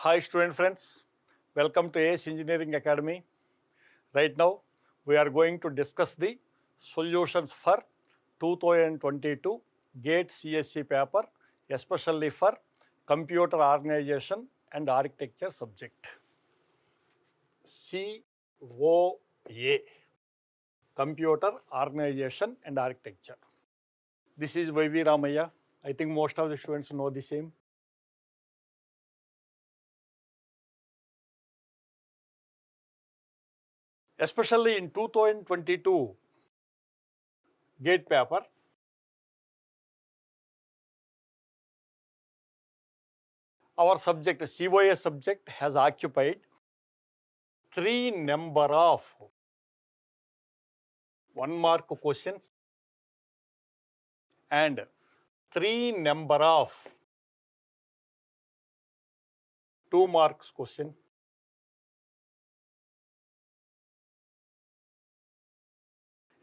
Hi student friends, welcome to AS Engineering Academy. Right now we are going to discuss the solutions for 2022 GATE CSE paper, especially for computer organization and architecture subject. COA, computer organization and architecture. This is Y.V. Ramaya. I think most of the students know the same. Especially in 2022 GATE paper, our subject, COA subject, has occupied 3 number of 1 mark questions and 3 number of 2 marks question.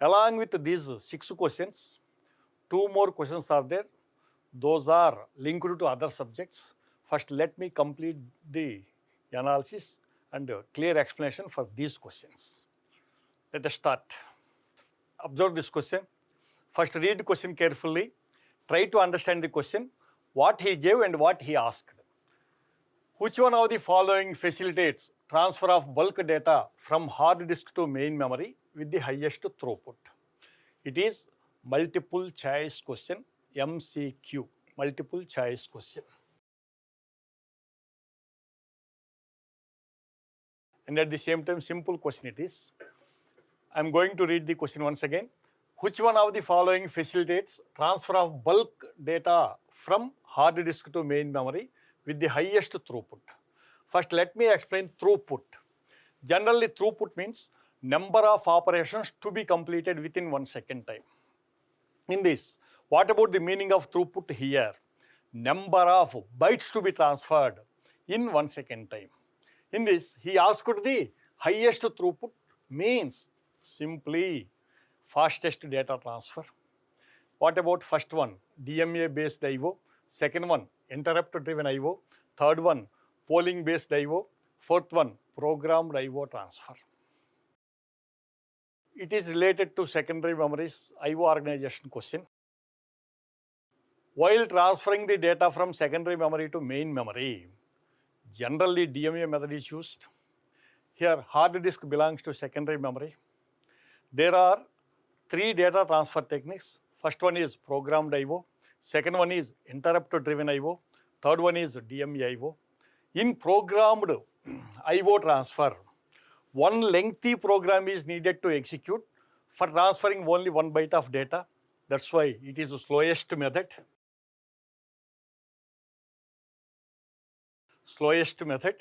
Along with these 6 questions, 2 more questions are there. Those are linked to other subjects. First, let me complete the analysis and clear explanation for these questions. Let us start. Observe this question. First, read the question carefully. Try to understand the question, what he gave and what he asked. Which one of the following facilitates transfer of bulk data from hard disk to main memory with the highest throughput? It is multiple choice question, MCQ, multiple choice question. And at the same time, simple question it is. I am going to read the question once again. Which one of the following facilitates transfer of bulk data from hard disk to main memory with the highest throughput? First, let me explain throughput. Generally, throughput means number of operations to be completed within 1 second time. In this, what about the meaning of throughput here? Number of bytes to be transferred in 1 second time. In this, he asked the highest throughput means simply fastest data transfer. What about first one? DMA based IO. Second one, interrupt driven IO. Third one, polling based IO. Fourth one, programmed IO transfer. It is related to secondary memories IO organization question. While transferring the data from secondary memory to main memory, generally DMA method is used. Here, hard disk belongs to secondary memory. There are 3 data transfer techniques. First one is programmed IO. Second one is interrupt driven IO. Third one is DMA IO. In programmed IO transfer, one lengthy program is needed to execute for transferring only 1 byte of data. That's why it is the slowest method. Slowest method.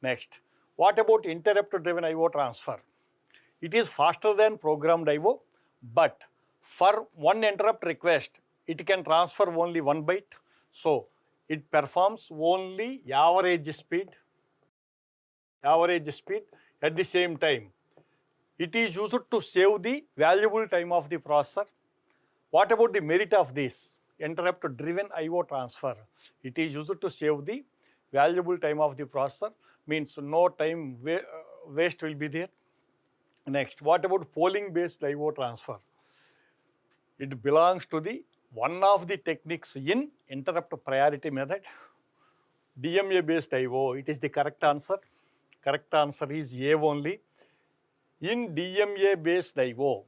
Next, what about interrupt driven IO transfer? It is faster than programmed IO, but for one interrupt request, it can transfer only 1 byte. So, it performs only average speed. At the same time, it is used to save the valuable time of the processor. What about the merit of this interrupt driven IO transfer? It is used to save the valuable time of the processor, means no time waste will be there. Next, what about polling based IO transfer? It belongs to the one of the techniques in interrupt priority method. DMA based IO, it is the correct answer. Correct answer is A only. In DMA based IO,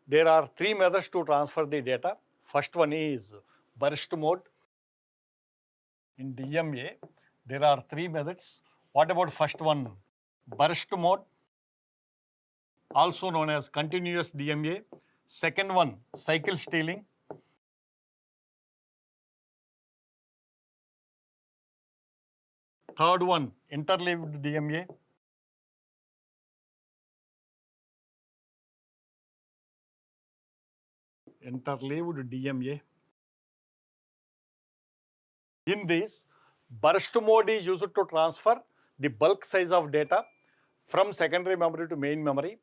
there are 3 methods to transfer the data. First one is burst mode. In DMA, there are 3 methods. What about first one? Burst mode, also known as continuous DMA. Second one, cycle stealing. Third one, interleaved DMA. Interleaved DMA. In this, burst mode is used to transfer the bulk size of data from secondary memory to main memory.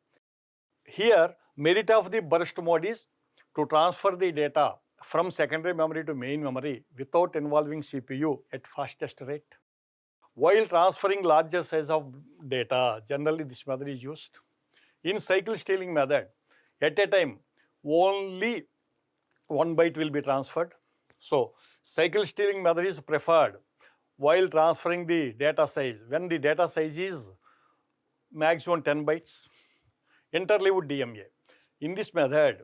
Here, merit of the burst mode is to transfer the data from secondary memory to main memory without involving CPU at fastest rate. While transferring larger size of data, generally this method is used. In cycle stealing method, at a time, only one byte will be transferred. So, cycle stealing method is preferred while transferring the data size when the data size is maximum 10 bytes. Interleaved Dma. In this method,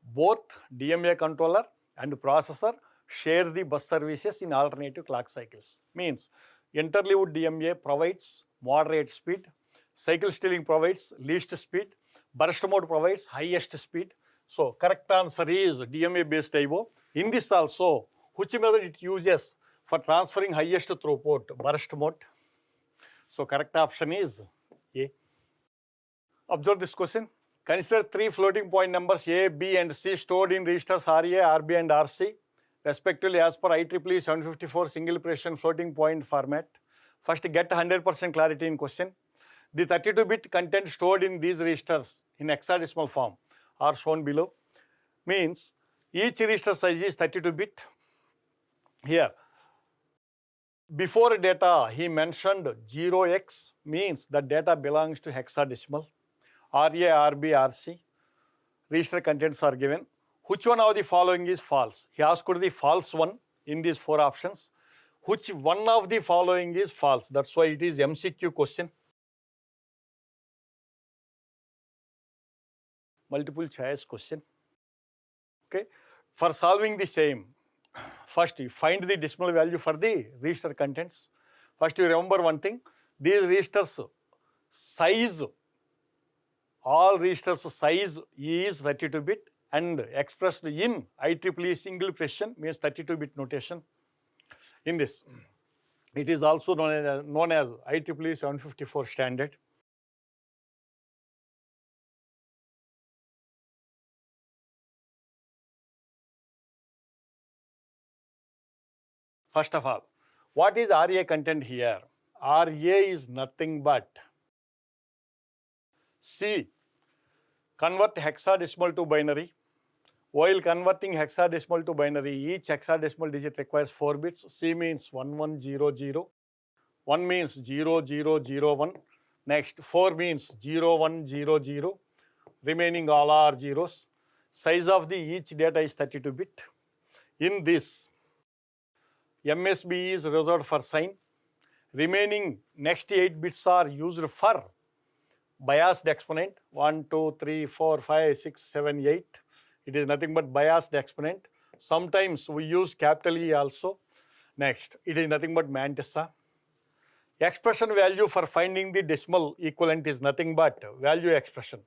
both DMA controller and processor share the bus services in alternative clock cycles. Means interleaved DMA provides moderate speed, cycle stealing provides least speed, burst mode provides highest speed. So correct answer is DMA based IO. In this also, which method it uses for transferring highest throughput? Burst mode. So correct option is A. Observe this question. Consider three floating point numbers A, B and C stored in registers RA, RB and RC respectively as per IEEE 754 single precision floating point format. First get 100% clarity in question. The 32-bit content stored in these registers in hexadecimal form are shown below. Means each register size is 32-bit. Here, before data he mentioned 0x means the data belongs to hexadecimal. RA, RB, RC, register contents are given. Which one of the following is false? He asked the false one in these four options. Which one of the following is false? That's why it is MCQ question. Multiple choice question. Okay. For solving the same, first you find the decimal value for the register contents. First you remember one thing, these registers size, all registers size is 32-bit and expressed in IEEE single precision means 32-bit notation. In this, it is also known as IEEE 754 standard. First of all, what is RA content here? RA is nothing but C. Convert hexadecimal to binary. While converting hexadecimal to binary, each hexadecimal digit requires 4 bits. C means 1100. 1 means 0001. Next, 4 means 0100. Remaining all are zeros. Size of the each data is 32-bit. In this, MSB is reserved for sign. Remaining next 8 bits are used for biased exponent 1, 2, 3, 4, 5, 6, 7, 8. It is nothing but biased exponent. Sometimes we use capital E also. Next, it is nothing but Mantissa. Expression value for finding the decimal equivalent is nothing but value expression.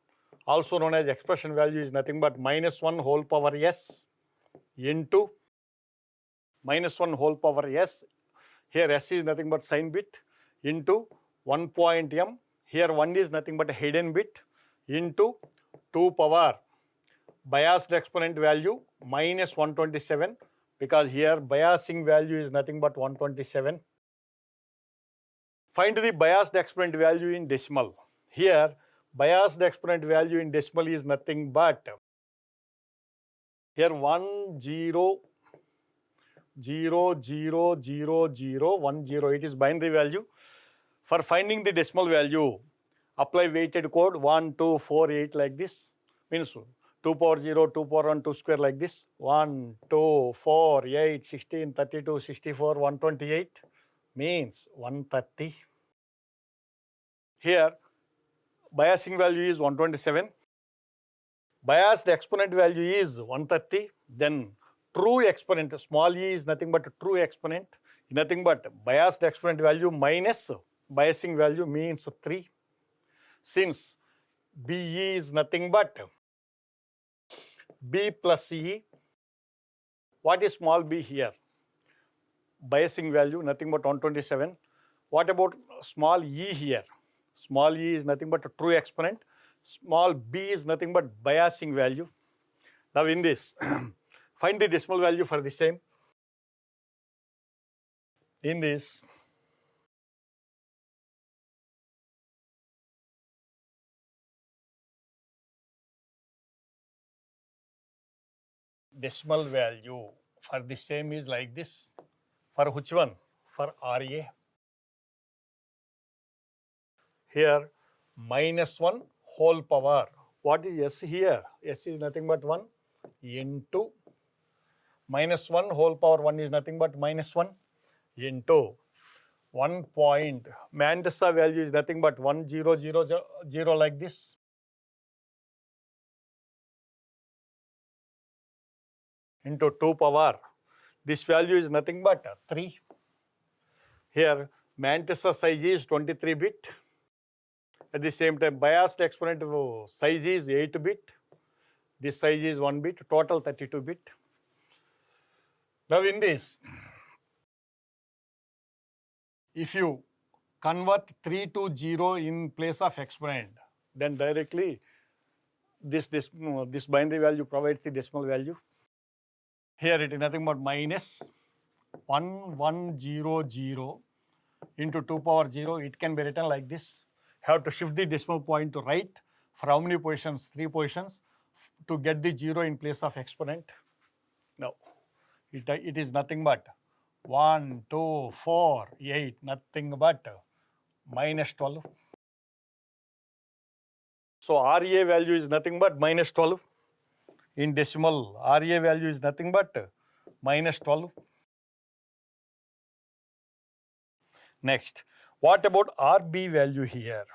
Also known as expression value is nothing but -1 whole power s into -1 whole power s. Here s is nothing but sign bit into 1.m. Here 1 is nothing but a hidden bit into 2 power biased exponent value -127 because here biasing value is nothing but 127. Find the biased exponent value in decimal. Here biased exponent value in decimal is nothing but here 10000010. It is binary value. For finding the decimal value, apply weighted code 1, 2, 4, 8 like this. Means 2 power 0, 2 power 1, 2 square like this. 1, 2, 4, 8, 16, 32, 64, 128 means 130. Here, biasing value is 127. Biased exponent value is 130. Then true exponent, small e is nothing but true exponent, nothing but biased exponent value minus biasing value means 3. Since BE is nothing but B plus E, what is small b here? Biasing value nothing but 127. What about small e here? Small e is nothing but a true exponent. Small b is nothing but biasing value. Now in this, find the decimal value for the same. In this, decimal value for the same is like this. For which one? For RA. Here -1 whole power. What is S here? S is nothing but 1 into -1 whole power 1 is nothing but -1 into 1 point. Mantissa value is nothing but 1000 like this. Into 2 power. This value is nothing but 3. Here Mantissa size is 23 bit. At the same time biased exponent size is 8 bit. This size is 1 bit. Total 32 bit. Now in this, if you convert 3 to 0 in place of exponent, then directly this binary value provides the decimal value. Here it is nothing but -1100 into 2 power 0. It can be written like this. Have to shift the decimal point to right. For how many positions? 3 positions to get the 0 in place of exponent. Now, it is nothing but 1, 2, 4, 8, nothing but -12. So RA value is nothing but -12. In decimal, RA value is nothing but -12. Next, what about RB value here?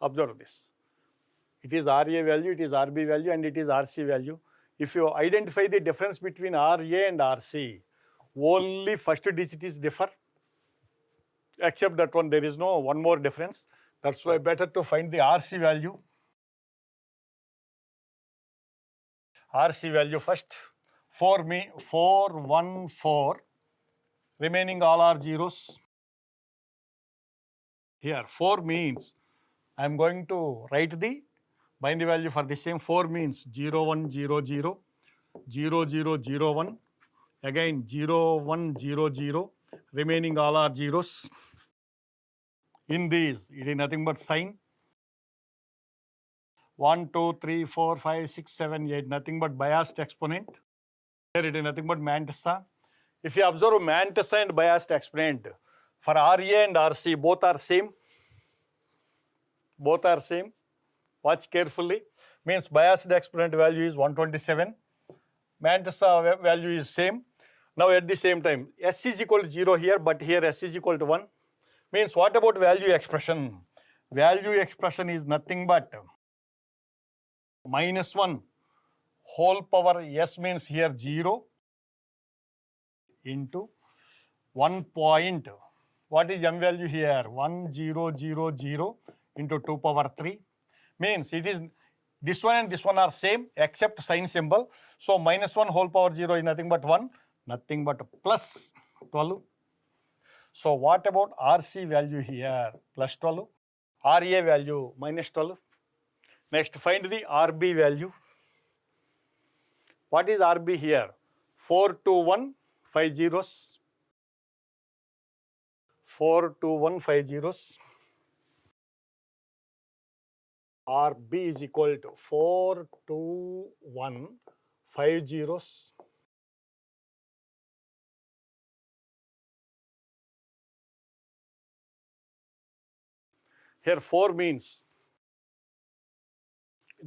Observe this. It is RA value, it is RB value, and it is RC value. If you identify the difference between RA and RC, only first digit is differ. Except that one, there is no one more difference. That's why better to find the RC value. RC value first. 414. Remaining all are zeros. Here 4 means I am going to write the binary value for the same. 4 means 0100, 0001, again 0100. Remaining all are zeros. In these, it is nothing but sign. 1, 2, 3, 4, 5, 6, 7, 8, nothing but biased exponent. Here it is nothing but Mantissa. If you observe Mantissa and biased exponent, for RA and RC, both are same. Both are same. Watch carefully. Means biased exponent value is 127. Mantissa value is same. Now at the same time, S is equal to 0 here, but here S is equal to 1. Means what about value expression? Value expression is nothing but -1 whole power S means here 0 into 1 point. What is M value here? 1000 into 2 power 3. Means it is this one and this one are same except sign symbol. So -1 whole power 0 is nothing but 1, nothing but plus 12. So what about RC value here? Plus 12. RA value -12. Next, find the RB value. What is RB here? 42150 zeros. 42150 zeros. RB is equal to 42150 zeros. Here 4 means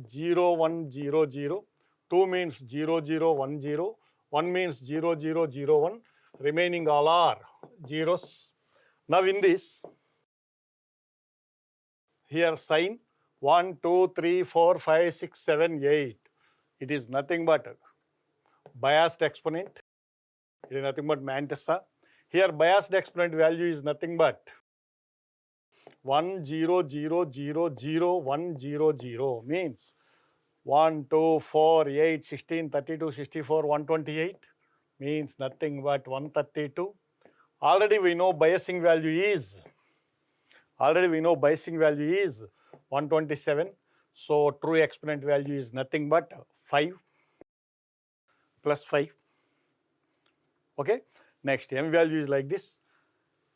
0100, 2 means 0010, 1 means 0001, remaining all are zeros. Now in this, here sign 1, 2, 3, 4, 5, 6, 7, 8. It is nothing but biased exponent. It is nothing but Mantissa. Here biased exponent value is nothing but 10000100 means 1, 2, 4, 8, 16, 32, 64, 128 means nothing but 132. Already we know biasing value is 127. So true exponent value is nothing but 5 plus 5. Okay. Next, M value is like this.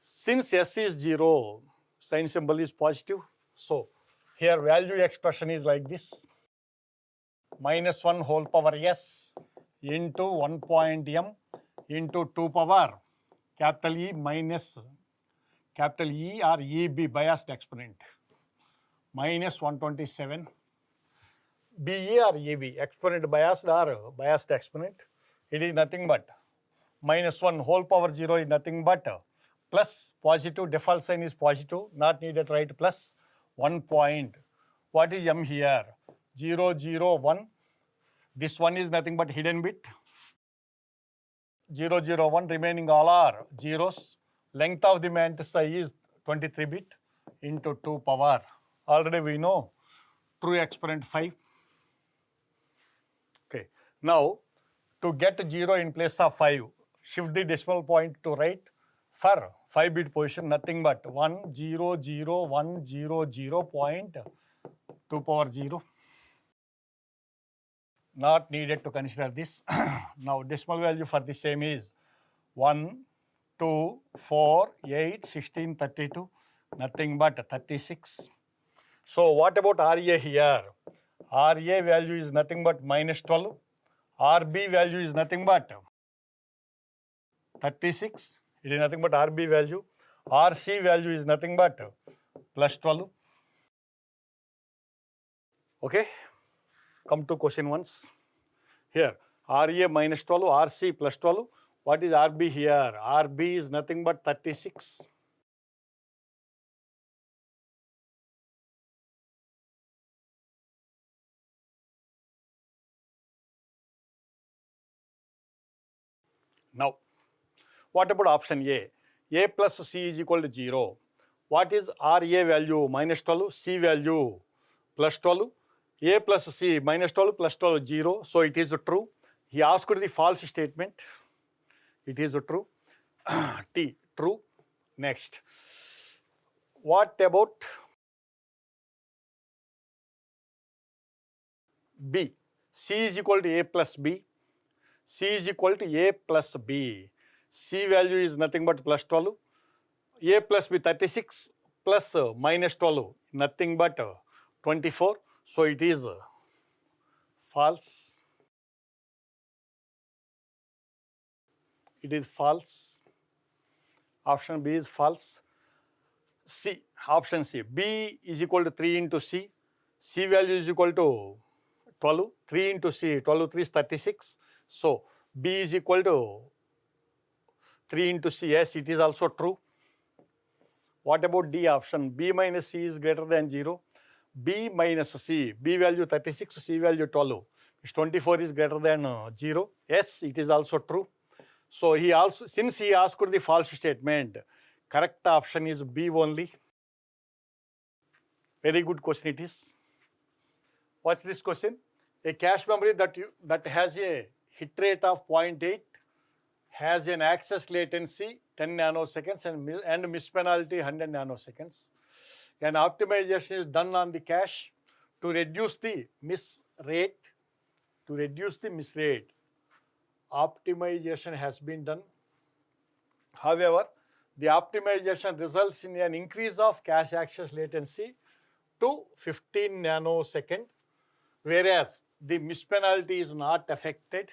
Since S is 0, sign symbol is positive. So Here value expression is like this: minus 1 whole power s into 1.m into 2 power capital E minus capital E or EB biased exponent minus 127 BE or EB exponent biased or biased exponent. It is nothing but minus 1 whole power 0 is nothing but plus positive, default sign is positive, not needed, right? Plus 1 point. What is m here? 0, 0, 1. This one is nothing but hidden bit. 0, 0, 1, remaining all are zeros. Length of the Mantissa is 23 bit into 2 power. Already we know true exponent 5. Okay. Now, to get 0 in place of 5, shift the decimal point to right. For 5 bit position, nothing but 1, 0, 0, 1, 0, 0 point 2 power 0. Not needed to consider this. Now, decimal value for the same is 1, 2, 4, 8, 16, 32, nothing but 36. So, what about RA here? RA value is nothing but minus 12. RB value is nothing but 36. It is nothing but RB value. RC value is nothing but plus 12. Okay. Come to question ones. Here, RA minus 12, RC plus 12. What is RB here? RB is nothing but 36. Now, what about option A? A plus C is equal to 0. What is RA value? Minus 12, C value plus 12. A plus C minus 12 plus 12 0. So it is true. He asked the false statement. It is true. T, true. Next. What about B? C is equal to A plus B. C is equal to A plus B. C value is nothing but plus 12. A plus B 36 plus minus 12, nothing but 24. So it is false. It is false. Option B is false. C, option C. B is equal to 3 into C. C value is equal to 12. 3 into C, 12 3 is 36. So B is equal to 3 into C. Yes, it is also true. What about D option? B minus C is greater than 0. B minus C, B value 36, C value 12. 24 is greater than 0. Yes, it is also true. So he also, since he asked the false statement, correct option is B only. Very good question it is. Watch this question. A cache memory that has a hit rate of 0.8 has an access latency 10 nanoseconds and miss penalty 100 nanoseconds. An optimization is done on the cache to reduce the miss rate. Optimization has been done. However, the optimization results in an increase of cache access latency to 15 nanosecond, whereas the miss penalty is not affected.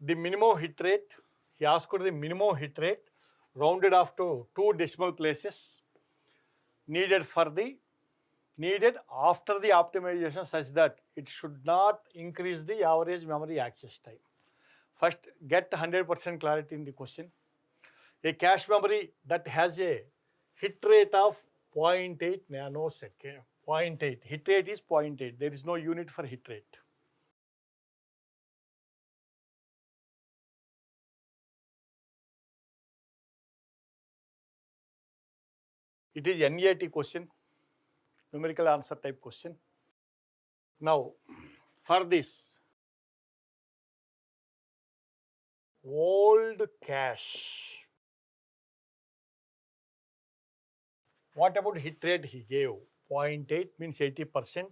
The minimum hit rate, he asked the minimum hit rate rounded off to 2 decimal places needed after the optimization such that it should not increase the average memory access time. First, get 100% clarity in the question. A cache memory that has a hit rate of 0.8 nanosecond. 0.8. Hit rate is 0.8. There is no unit for hit rate. It is NEAT question, numerical answer type question. Now, for this, old cache. What about hit rate he gave? 0.8 means 80%.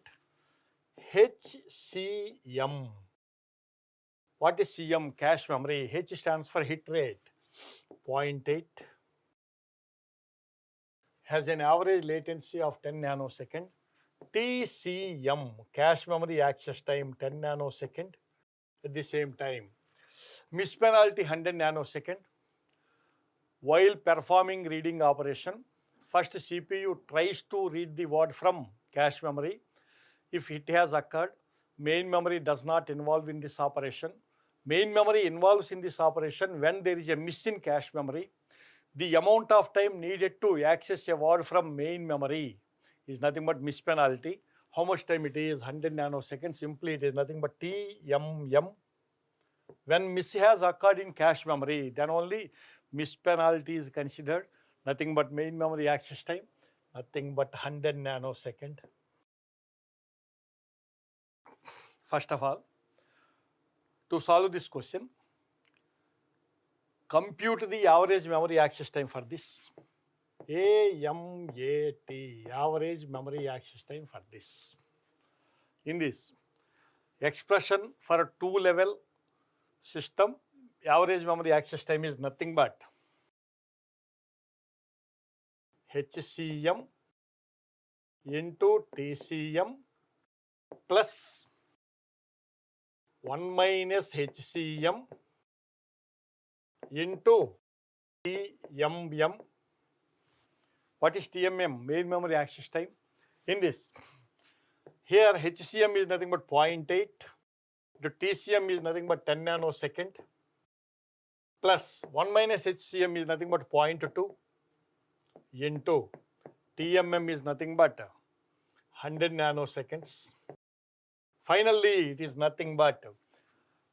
HCM. What is CM? Cache memory. H stands for hit rate. 0.8. Has an average latency of 10 nanosecond. TCM, cache memory access time 10 nanosecond. At the same time, miss penalty 100 nanosecond. While performing reading operation, first CPU tries to read the word from cache memory. If it has occurred, main memory does not involve in this operation. Main memory involves in this operation when there is a miss in cache memory. The amount of time needed to access a word from main memory is nothing but miss penalty. How much time it is? 100 nanoseconds. Simply it is nothing but TMM. When miss has occurred in cache memory, then only miss penalty is considered. Nothing but main memory access time, nothing but 100 nanosecond. First of all, to solve this question, compute the average memory access time for this. AMAT, average memory access time for this. In this expression for a two-level system, average memory access time is nothing but HCM into TCM plus 1 minus HCM into TMM. What is TMM? Main memory access time. In this, here HCM is nothing but 0.8. The TCM is nothing but 10 nanosecond plus 1 minus HCM is nothing but 0.2 into TMM is nothing but 100 nanoseconds. Finally, it is nothing but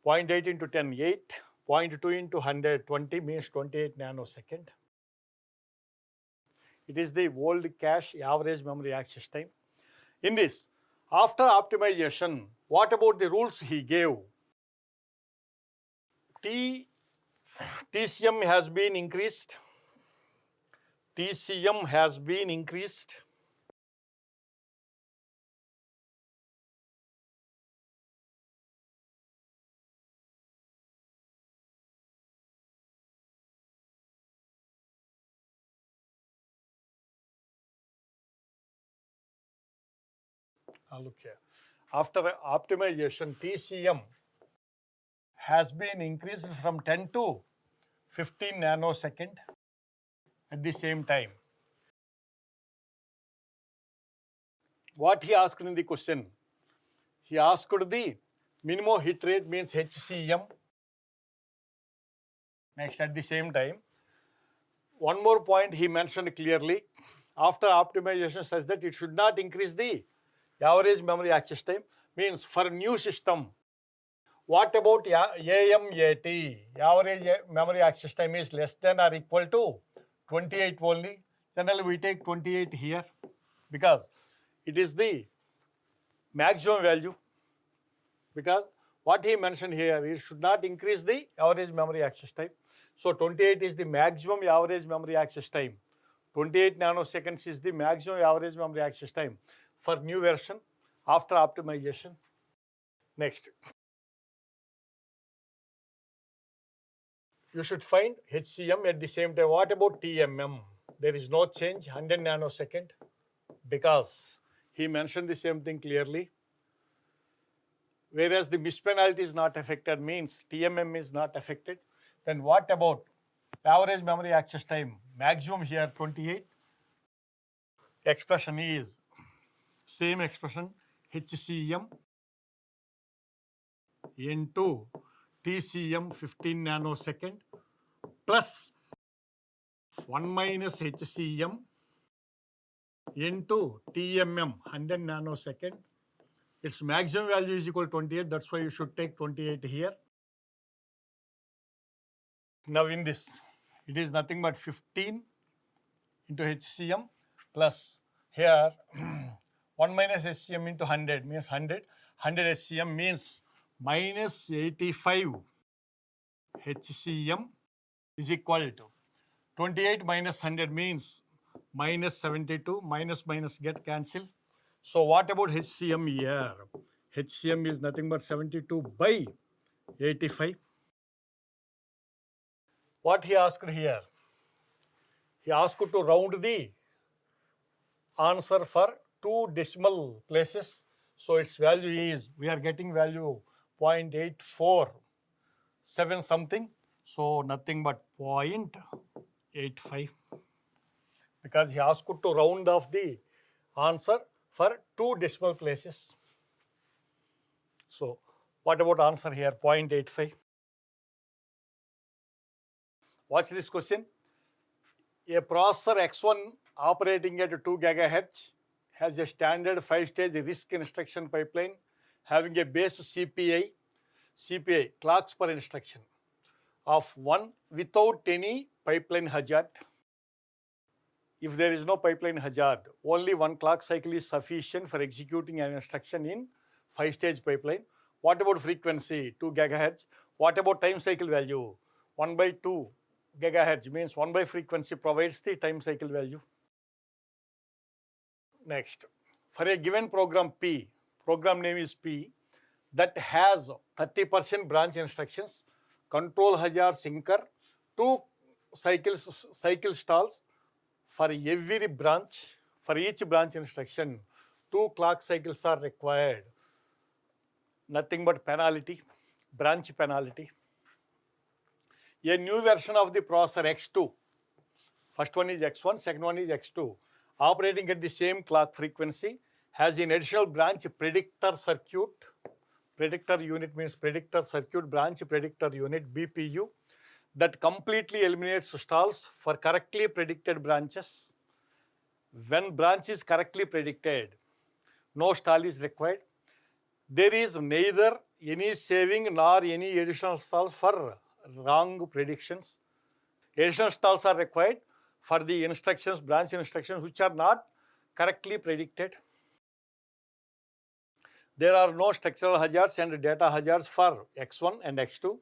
0.8 into 10, 8, 0.2 into 100, 20 means 28 nanosecond. It is the old cache average memory access time. In this, after optimization, what about the rules he gave? TCM has been increased. TCM has been increased. Look here. After optimization, TCM has been increased from 10 to 15 nanosecond at the same time. What he asked in the question? He asked the minimum hit rate means HCM. Next, at the same time, one more point he mentioned clearly. After optimization such that it should not increase the average memory access time, means for new system. What about AMAT? Average memory access time is less than or equal to 28 only. Generally, we take 28 here because it is the maximum value. Because what he mentioned here, it should not increase the average memory access time. So 28 is the maximum average memory access time. 28 nanoseconds is the maximum average memory access time for new version after optimization. Next, you should find HCM at the same time. What about TMM? There is no change, 100 nanosecond, because he mentioned the same thing clearly. Whereas the miss penalty is not affected, means TMM is not affected. Then what about average memory access time? Maximum here 28. Expression is same expression, HCM into TCM 15 nanosecond plus 1 minus HCM into TMM 100 nanosecond. Its maximum value is equal to 28. That's why you should take 28 here. Now in this, it is nothing but 15 into HCM plus here 1 minus HCM into 100 means 100. 100 HCM means minus 85 HCM is equal to 28 minus 100 means minus 72. Minus minus get cancelled. So what about HCM here? HCM is nothing but 72 by 85. What he asked here? He asked to round the answer for 2 decimal places. So its value is, we are getting value 0.847 something. So nothing but 0.85, because he asked to round off the answer for 2 decimal places. So what about answer here? 0.85. Watch this question. A processor X1 operating at 2 GHz has a standard 5-stage RISC instruction pipeline having a base CPI clocks per instruction of 1 without any pipeline hazard. If there is no pipeline hazard, only 1 clock cycle is sufficient for executing an instruction in 5-stage pipeline. What about frequency? 2 GHz. What about time cycle value? 1 by 2 GHz means 1 by frequency provides the time cycle value. Next, for a given program P, program name is P, that has 30% branch instructions, control hazard sinker, 2 cycle stalls for every branch. For each branch instruction, 2 clock cycles are required. Nothing but penalty, branch penalty. A new version of the processor X2, first one is X1, second one is X2, operating at the same clock frequency, has an additional branch predictor circuit. Predictor unit means predictor circuit, branch predictor unit, BPU, that completely eliminates stalls for correctly predicted branches. When branch is correctly predicted, no stall is required. There is neither any saving nor any additional stalls for wrong predictions. Additional stalls are required for the instructions, branch instructions, which are not correctly predicted. There are no structural hazards and data hazards for X1 and X2.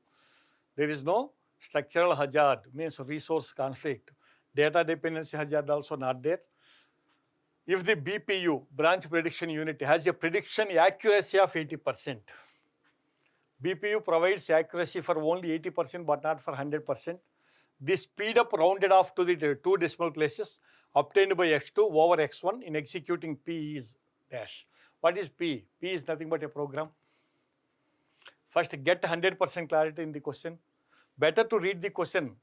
There is no structural hazard, means resource conflict. Data dependency hazard also not there. If the BPU, branch prediction unit, has a prediction accuracy of 80%, BPU provides accuracy for only 80% but not for 100%. The speed up rounded off to the 2 decimal places obtained by X2 over X1 in executing P is dash. What is P? P is nothing but a program. First, get 100% clarity in the question. Better to read the question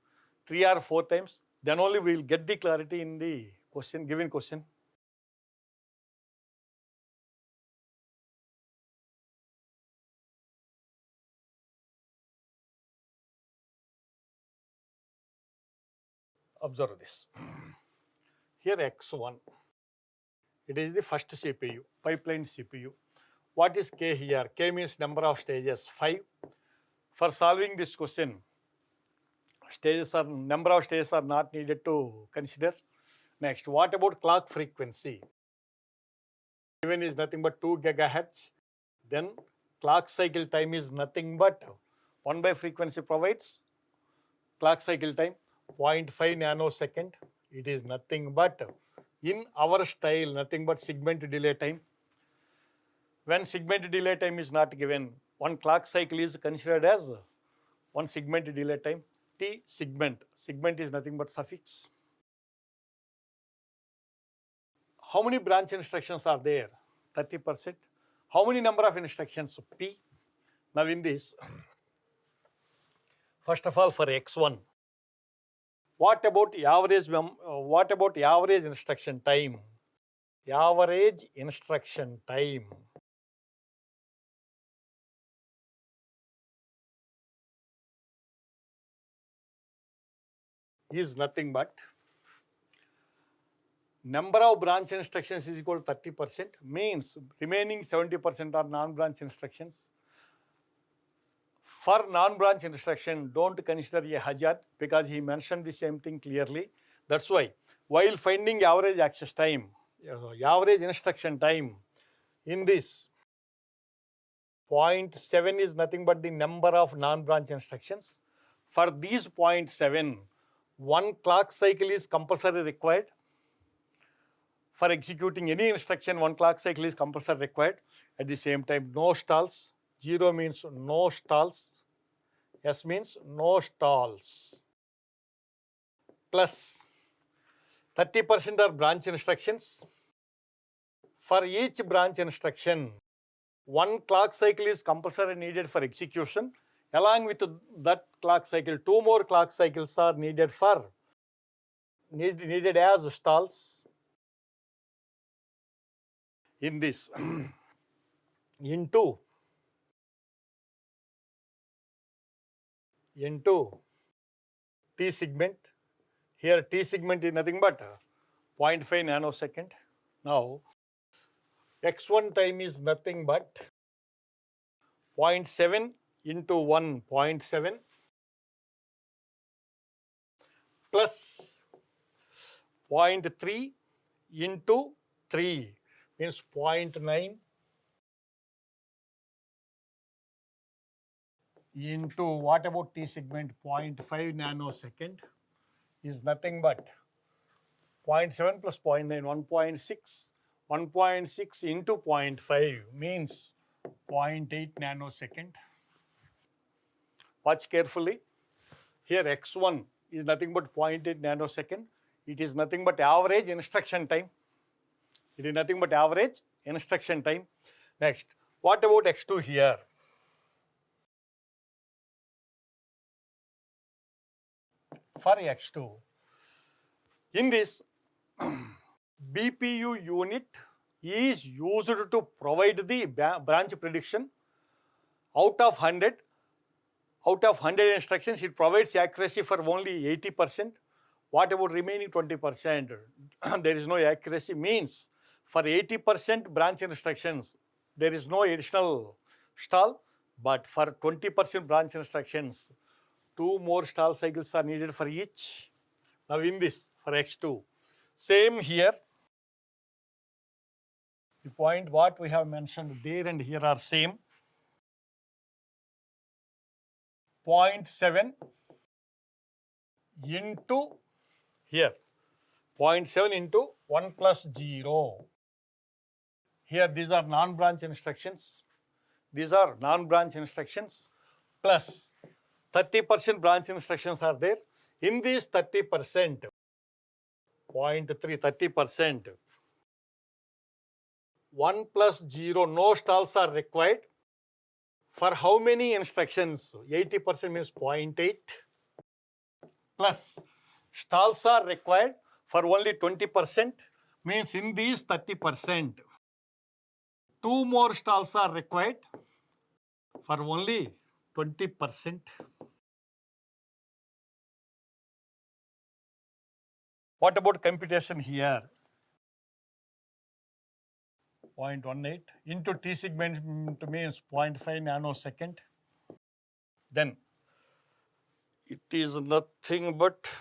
3 or 4 times, then only we will get the clarity in the question, given question. Observe this. Here X1, it is the first CPU, pipeline CPU. What is K here? K means number of stages, 5. For solving this question, number of stages are not needed to consider. Next, what about clock frequency? Given is nothing but 2 GHz. Then clock cycle time is nothing but 1 by frequency provides clock cycle time 0.5 nanosecond. It is nothing but, in our style, nothing but segment delay time. When segment delay time is not given, 1 clock cycle is considered as 1 segment delay time. T segment. Segment is nothing but suffix. How many branch instructions are there? 30%. How many number of instructions? P. Now in this, first of all for X1, what about average instruction time? Average instruction time. Is nothing but number of branch instructions is equal to 30%, means remaining 70% are non-branch instructions. For non-branch instruction, don't consider a hazard because he mentioned the same thing clearly. That's why, while finding average access time, average instruction time, in this 0.7 is nothing but the number of non-branch instructions. For these 0.7, 1 clock cycle is compulsory required. For executing any instruction, 1 clock cycle is compulsory required. At the same time, no stalls. 0 means no stalls. S means no stalls. Plus 30% are branch instructions. For each branch instruction, one clock cycle is compulsory needed for execution. Along with that clock cycle, two more clock cycles are needed as stalls in this into T segment. Here T segment is nothing but 0.5 nanosecond. Now x1 time is nothing but 0.7 into 1, 0.7 plus 0.3 into 3 means 0.9 into what about T segment 0.5 nanosecond is nothing but 0.7 plus 0.9, 1.6. 1.6 into 0.5 means 0.8 nanosecond. Watch carefully. Here x1 is nothing but 0.8 nanosecond. It is nothing but average instruction time. It is nothing but average instruction time. Next, what about x2 here? For x2, in this BPU unit is used to provide the branch prediction. Out of 100 instructions, it provides accuracy for only 80%. What about remaining 20%? There is no accuracy, means for 80% branch instructions, there is no additional stall, but for 20% branch instructions, 2 more stall cycles are needed for each. Now in this, for x2, same here. The point what we have mentioned there and here are same. 0.7 into here, 0.7 into 1 plus 0. Here these are non-branch instructions. These are non-branch instructions plus 30% branch instructions are there. In these 30%, 0.3, 30%, 1 plus 0, no stalls are required. For how many instructions? 80% means 0.8 plus stalls are required for only 20%, means in these 30%, 2 more stalls are required for only 20%. What about computation here? 0.18 into T segment means 0.5 nanosecond. Then it is nothing but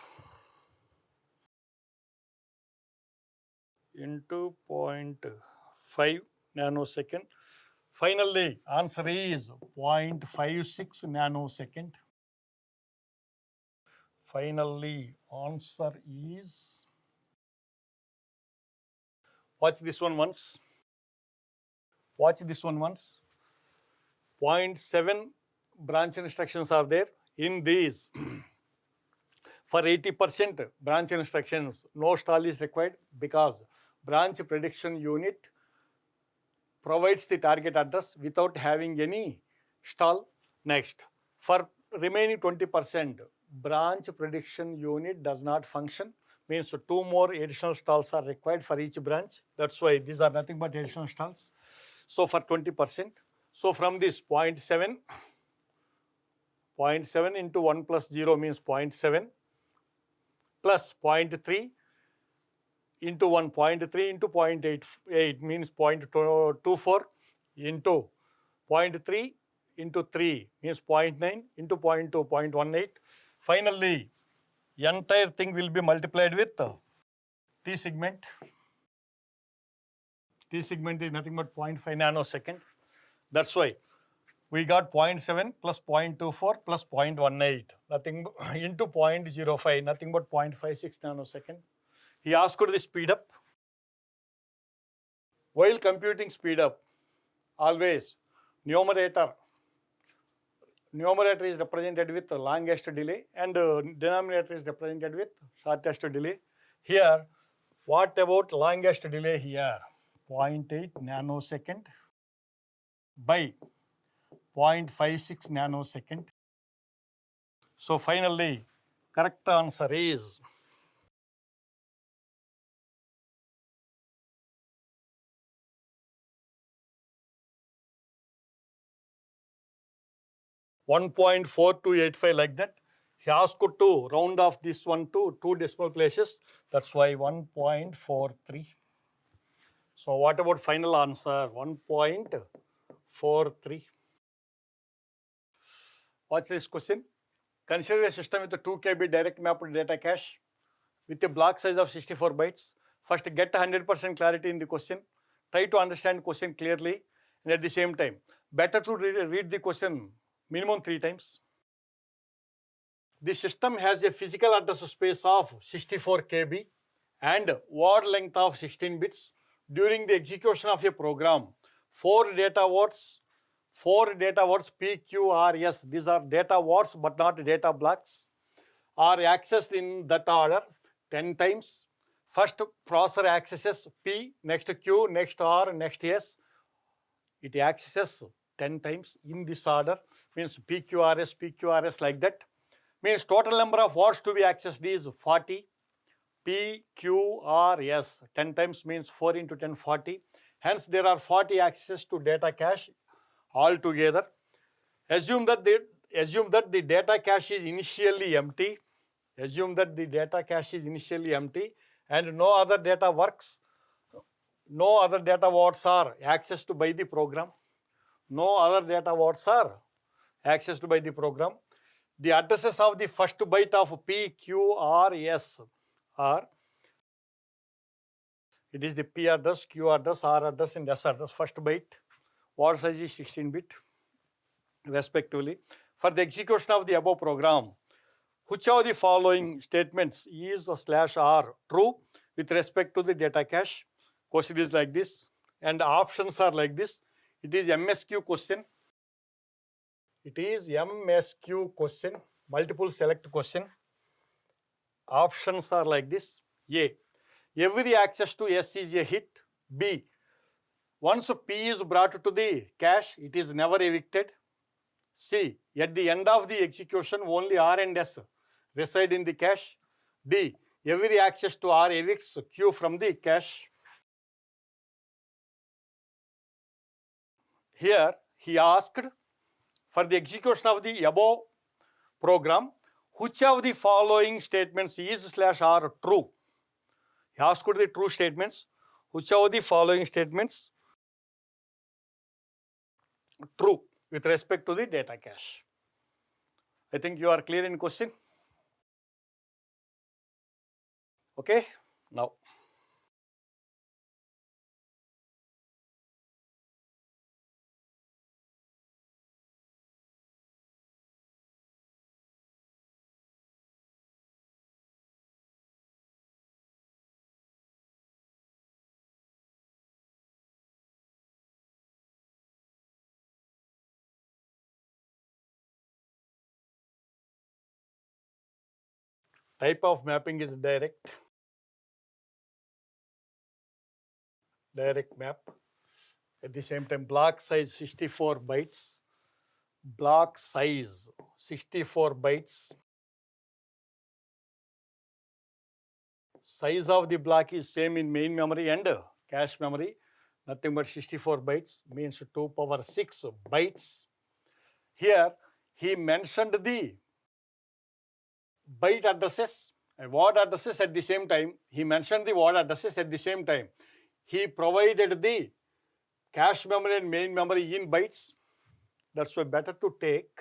into 0.5 nanosecond. Finally, answer is 0.56 nanosecond. Finally, answer is, watch this one once. Watch this one once. 0.7 branch instructions are there. In these, for 80% branch instructions, no stall is required because branch prediction unit provides the target address without having any stall. Next, for remaining 20%, branch prediction unit does not function, means 2 more additional stalls are required for each branch. That's why these are nothing but additional stalls. So for 20%, so from this 0.7 into 1 plus 0 means 0.7 plus 0.3 into 1, 0.3 into 0.88 means 0.24 into 0.3 into 3 means 0.9 into 0.2, 0.18. Finally, entire thing will be multiplied with T segment. T segment is nothing but 0.5 nanosecond. That's why we got 0.7 plus 0.24 plus 0.18, nothing into 0.05, nothing but 0.56 nanosecond. He asked the speed up. While computing speed up, always numerator is represented with longest delay and denominator is represented with shortest delay. Here, what about longest delay here? 0.8 nanosecond by 0.56 nanosecond. So finally, correct answer is 1.4285 like that. He asked to round off this one to 2 decimal places. That's why 1.43. So what about final answer? 1.43. Watch this question. Consider a system with a 2 KB direct mapped data cache with a block size of 64 bytes. First, get 100% clarity in the question. Try to understand question clearly and at the same time. Better to read the question minimum 3 times. The system has a physical address space of 64 KB and word length of 16 bits. During the execution of a program, 4 data words PQRS, these are data words but not data blocks, are accessed in that order 10 times. First processor accesses P, next Q, next R, next S. It accesses 10 times in this order, means PQRS like that. Means total number of words to be accessed is 40. PQRS 10 times means 4 into 10, 40. Hence there are 40 accesses to data cache altogether. Assume that the data cache is initially empty. Assume that the data cache is initially empty and no other data works. No other data words are accessed by the program. No other data words are accessed by the program. The addresses of the first byte of PQRS are, it is the P address, Q address, R address and S address. First byte, word size is 16 bit respectively. For the execution of the above program, which of the following statements is /R true with respect to the data cache? Question is like this and options are like this. It is MSQ question. It is MSQ question, multiple select question. Options are like this. A, every access to S is a hit. B, once P is brought to the cache, it is never evicted. C, at the end of the execution, only R and S reside in the cache. D, every access to R evicts Q from the cache. Here, he asked, for the execution of the above program, which of the following statements is /R true? He asked the true statements. Which of the following statements true with respect to the data cache? I think you are clear in question. Okay, now. Type of mapping is direct map. At the same time, block size 64 bytes. Block size 64 bytes. Size of the block is same in main memory and cache memory. Nothing but 64 bytes means 2 power 6 bytes. Here, he mentioned the byte addresses and word addresses at the same time. He mentioned the word addresses at the same time. He provided the cache memory and main memory in bytes. That's why better to take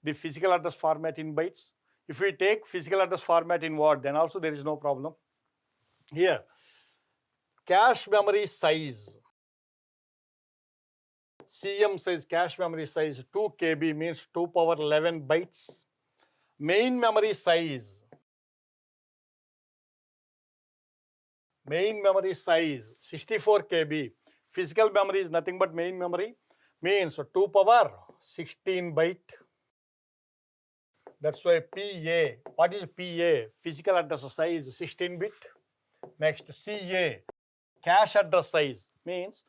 the physical address format in bytes. If we take physical address format in word, then also there is no problem. Here, cache memory size. CM says cache memory size 2 KB means 2 power 11 bytes. Main memory size. Main memory size 64 KB. Physical memory is nothing but main memory means 2 power 16 byte. That's why PA. What is PA? Physical address size 16 bit. Next CA. cache address size means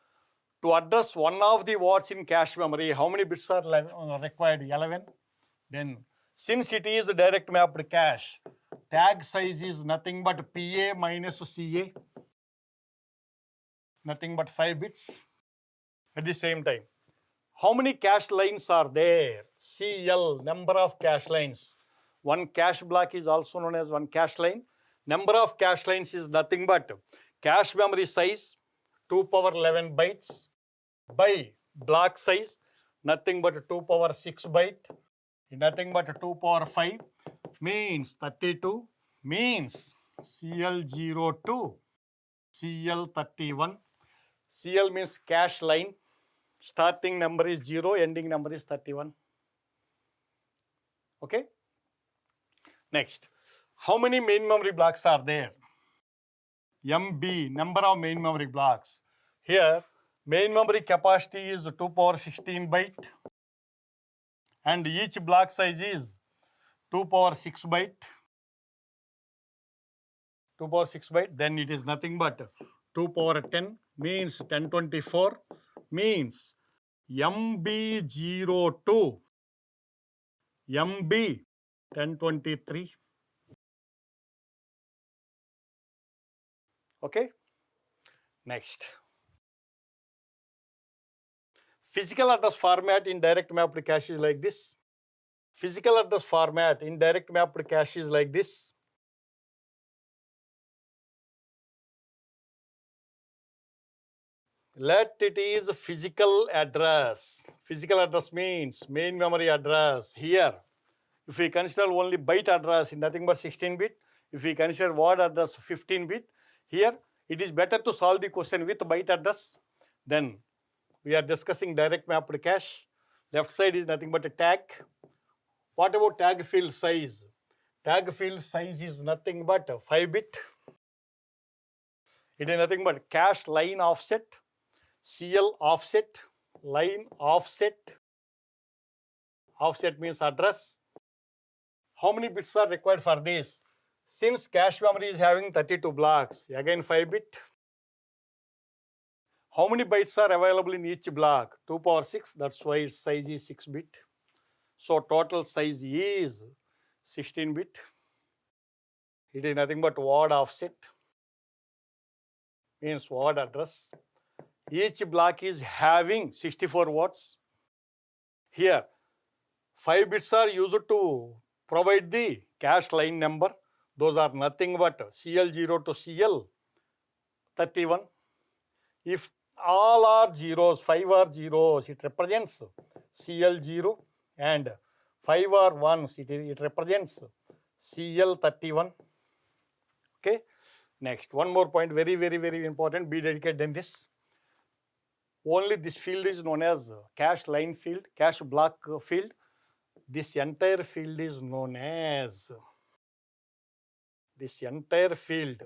to address one of the words in cache memory, how many bits are required? 11. Then since it is direct mapped cache, tag size is nothing but PA minus CA, nothing but 5 bits. At the same time, how many cache lines are there? CL, number of cache lines. One cache block is also known as one cache line. Number of cache lines is nothing but cache memory size 2 power 11 bytes by block size nothing but 2 power 6 byte, nothing but 2 power 5 means 32 means CL0 to CL31. CL means cache line. Starting number is 0, ending number is 31. Okay. Next, how many main memory blocks are there? MB, number of main memory blocks. Here, main memory capacity is 2 power 16 byte and each block size is 2 power 6 byte. 2 power 6 byte, then it is nothing but 2 power 10 means 1024 means MB02 MB 1023. Okay. Next, physical address format in direct mapped cache is like this. Physical address format in direct mapped cache is like this. Let it is physical address. Physical address means main memory address. Here, if we consider only byte address, nothing but 16-bit. If we consider word address 15-bit, here it is better to solve the question with byte address. Then we are discussing direct mapped cache. Left side is nothing but a tag. What about tag field size? Tag field size is nothing but 5-bit. It is nothing but cache line offset, CL offset, line offset. Offset means address. How many bits are required for this? Since cache memory is having 32 blocks, again 5-bit. How many bytes are available in each block? 2 power 6, that's why its size is 6-bit. So total size is 16-bit. It is nothing but word offset, means word address. Each block is having 64 words. Here, 5 bits are used to provide the cache line number. Those are nothing but CL0 to CL31. If all are zeros, 5 are zeros, it represents CL0 and 5 are ones, it represents CL31. Okay. Next, one more point, very, very, very important, be dedicated in this. Only this field is known as cache line field, cache block field. This entire field is known as, this entire field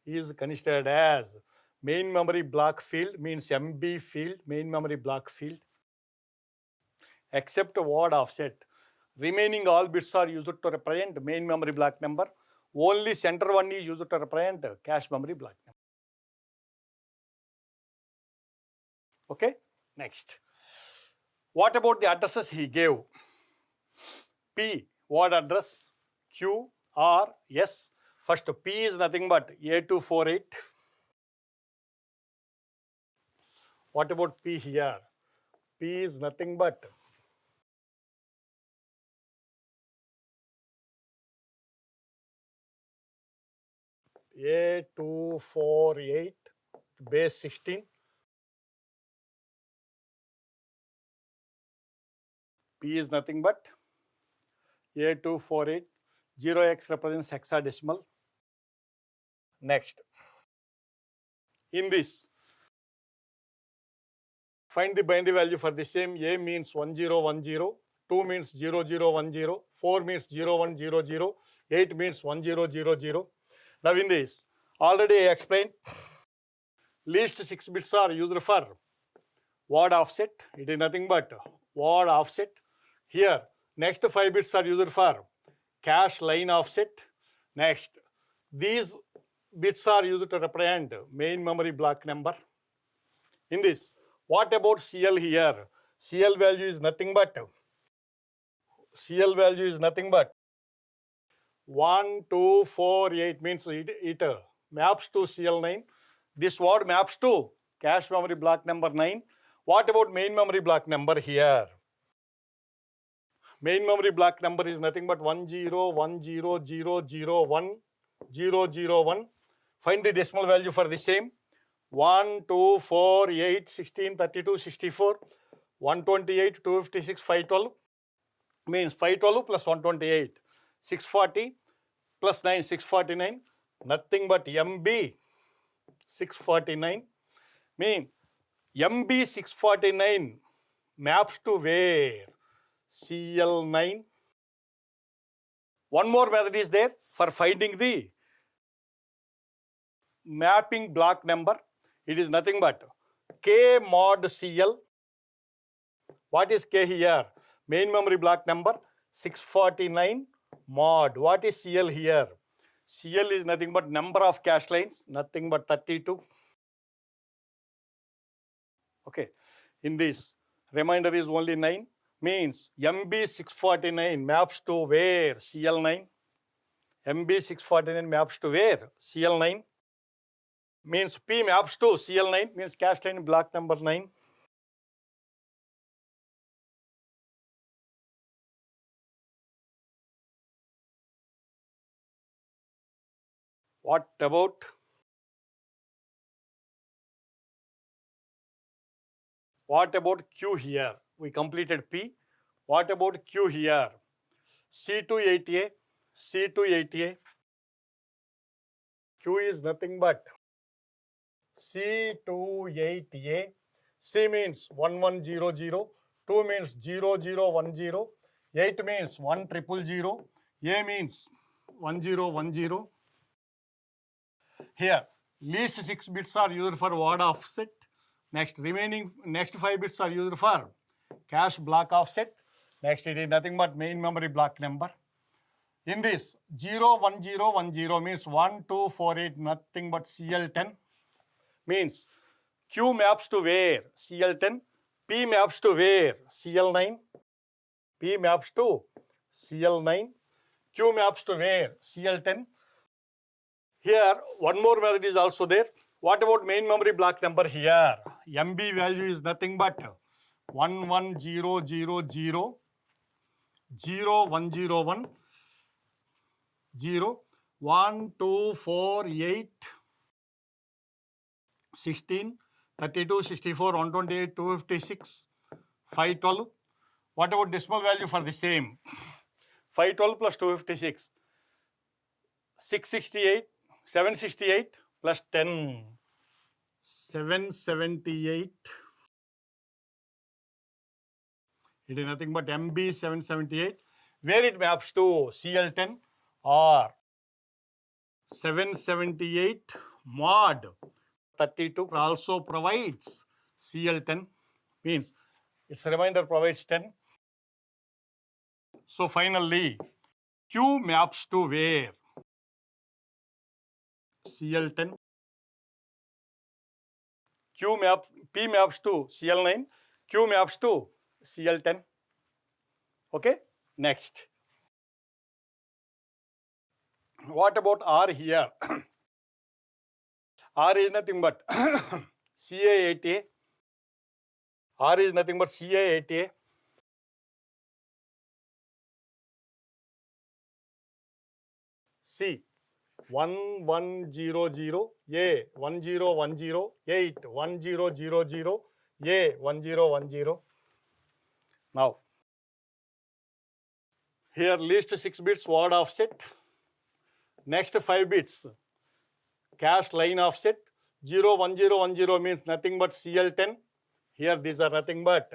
is considered as main memory block field, means MB field, main memory block field, except word offset. Remaining all bits are used to represent main memory block number. Only center one is used to represent cache memory block number. Okay, next. What about the addresses he gave? P, word address, Q, R, S. First, P is nothing but A248. What about P here? P is nothing but A248 base 16. P is nothing but A248. 0x represents hexadecimal. Next, in this, find the binary value for the same. A means 1010, 2 means 0010, 4 means 0100, 8 means 1000. Now in this, already I explained, least 6 bits are used for word offset. It is nothing but word offset. Here, next 5 bits are used for cache line offset. Next, these bits are used to represent main memory block number. In this, what about CL here? CL value is nothing but 1, 2, 4, 8 means it maps to CL9. This word maps to cache memory block number 9. What about main memory block number here? Main memory block number is nothing but 1010001001. Find the decimal value for the same. 1, 2, 4, 8, 16, 32, 64, 128, 256, 512. Means 512 plus 128. 640 plus 9, 649. Nothing but MB 649. Mean MB 649 maps to where? CL9. One more method is there for finding the mapping block number. It is nothing but K mod CL. What is K here? Main memory block number 649 mod. What is CL here? CL is nothing but number of cache lines, nothing but 32. Okay. In this, remainder is only 9. Means MB 649 maps to where? CL9. MB 649 maps to where? CL9. Means P maps to CL9 means cache line block number 9. What about Q here? We completed P. What about Q here? C28A. Q is nothing but C28A. C means 1100. 2 means 0010. 8 means 1000. A means 1010. Here, least 6 bits are used for word offset. Next 5 bits are used for cache block offset. Next, it is nothing but main memory block number. In this, 01010 means 1248, nothing but CL10. Means Q maps to where? CL10. P maps to where? CL9. P maps to CL9. Q maps to where? CL10. Here, one more method is also there. What about main memory block number here? MB value is nothing but 11000 0101 0 1 2 4 8 16 32 64 128 256 512. What about decimal value for the same? 512 plus 256 668 768 plus 10 778. It is nothing but MB 778. Where it maps to CL10 or 778 mod 32 also provides CL10. Means its remainder provides 10. So finally, Q maps to where? CL10. P maps to CL9. Q maps to CL10. Okay. Next. What about R here? R is nothing but CA8A. R is nothing but CA8A. C 1100 A 1010 8 1000 A 1010. Now, here least 6 bits word offset. Next 5 bits cache line offset. 01010 means nothing but CL10. Here these are nothing but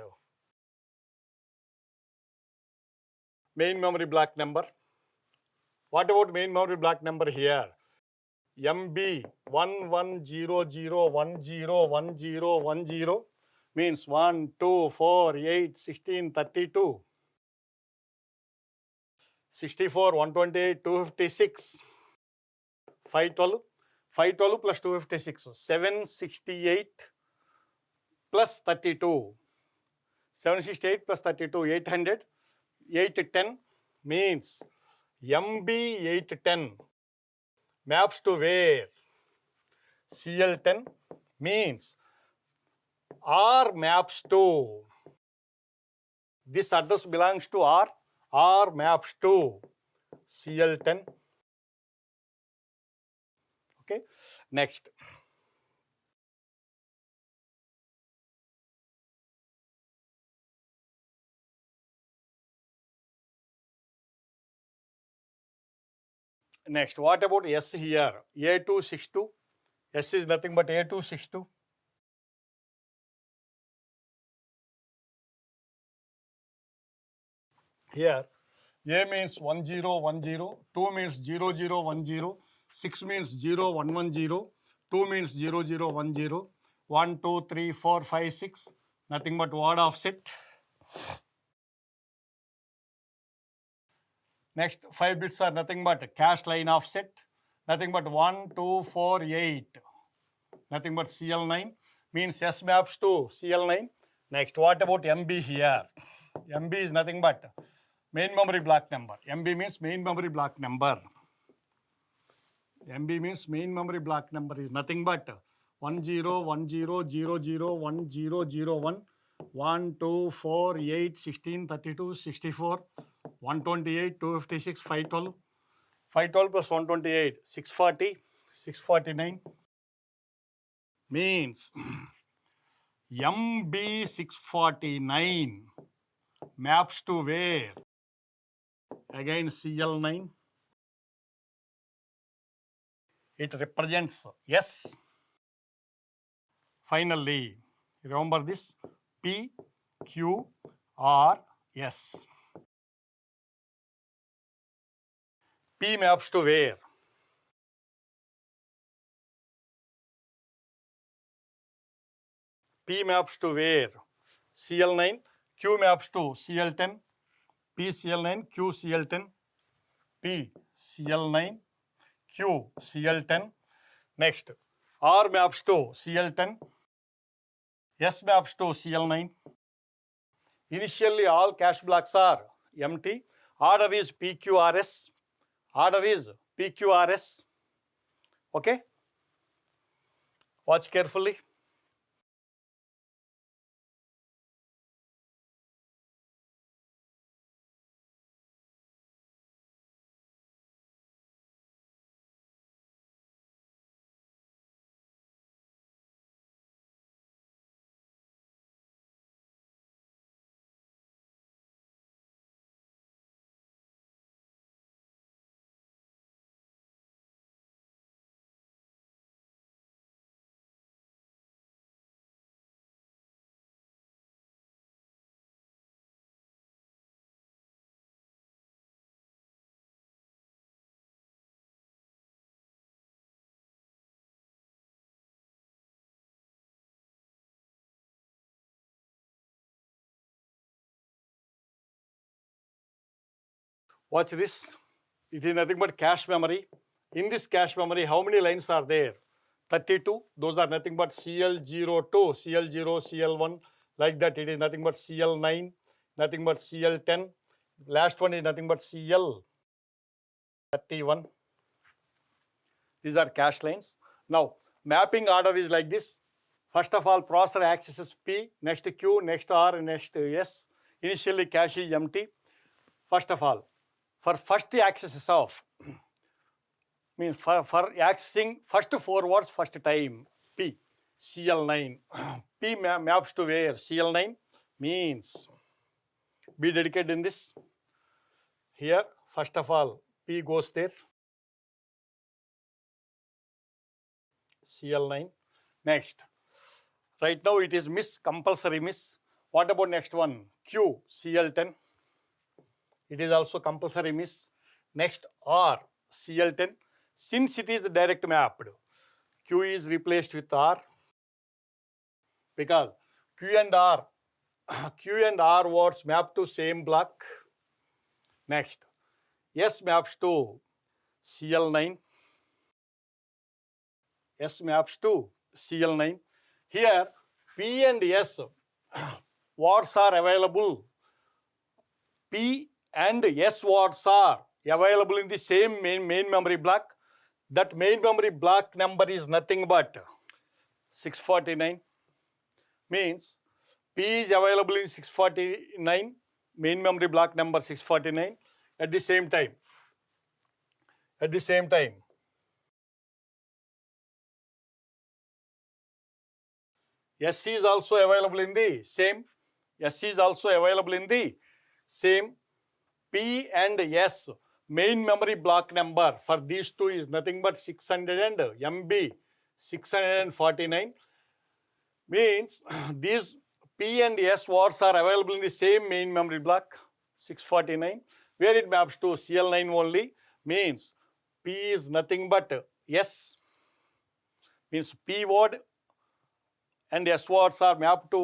main memory block number. What about main memory block number here? MB 1100101010 means 1 2 4 8 16 32 64 128 256 512. 512 plus 256, 768 plus 32. 768 plus 32, 800. 810 means MB 810 maps to where? CL10 means R maps to, this address belongs to R maps to CL10. Okay, next. Next, what about S here? A262. S is nothing but A262. Here, A means 1010, 2 means 0010, 6 means 0110, 2 means 0010, 1, 2, 3, 4, 5, 6, nothing but word offset. Next, 5 bits are nothing but cache line offset, nothing but 1, 2, 4, 8, nothing but CL9, means S maps to CL9. Next, what about MB here? MB is nothing but main memory block number. MB means main memory block number. MB means main memory block number is nothing but 1010001001, 1, 2, 4, 8, 16, 32, 64, 128, 256, 512. 512 plus 128, 640, 649 means MB 649 maps to where? Again CL9. It represents S. Finally, remember this, P, Q, R, S. P maps to where? P maps to where? CL9. Q maps to CL10. P CL9, Q CL10. P CL9, Q CL10. Next, R maps to CL10. S maps to CL9. Initially, all cache blocks are empty. Order is PQRS. Order is PQRS. Okay? Watch carefully. Watch this. It is nothing but cache memory. In this cache memory, how many lines are there? 32. Those are nothing but CL02, CL0, CL1. Like that, it is nothing but CL9, nothing but CL10. Last one is nothing but CL31. These are cache lines. Now, mapping order is like this. First of all, processor accesses P, next Q, next R, next S. Initially, cache is empty. First of all, for first accesses of, means for accessing first 4 words first time, P, CL9. P maps to where? CL9 means, be dedicated in this. Here, first of all, P goes there. CL9. Next, right now it is miss, compulsory miss. What about next one? Q, CL10. It is also compulsory miss. Next, R, CL10. Since it is direct mapped, Q is replaced with R because Q and R words map to same block. Next, S maps to CL9. S maps to CL9. Here P and S words are available. P and S words are available in the same main memory block. That main memory block number is nothing but 649. Means P is available in 649, main memory block number 649. At the same time, S is also available in the same. S is also available in the same. P and S main memory block number for these two is nothing but 600 and MB 649. Means these P and S words are available in the same main memory block 649, where it maps to CL9 only. Means P is nothing but S. Means P word and S words are mapped to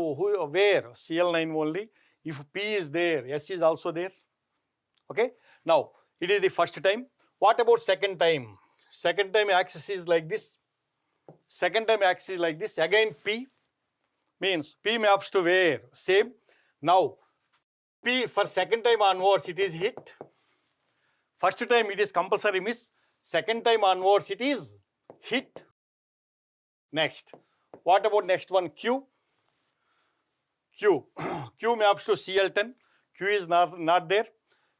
where? CL9 only. If P is there, S is also there. Okay. Now, it is the first time. What about second time? Second time axis is like this. Second time axis is like this. Again P. Means P maps to where? Same. Now, P for second time onwards it is hit. First time it is compulsory miss. Second time onwards it is hit. Next. What about next one? Q. Q. Q maps to CL10. Q is not there.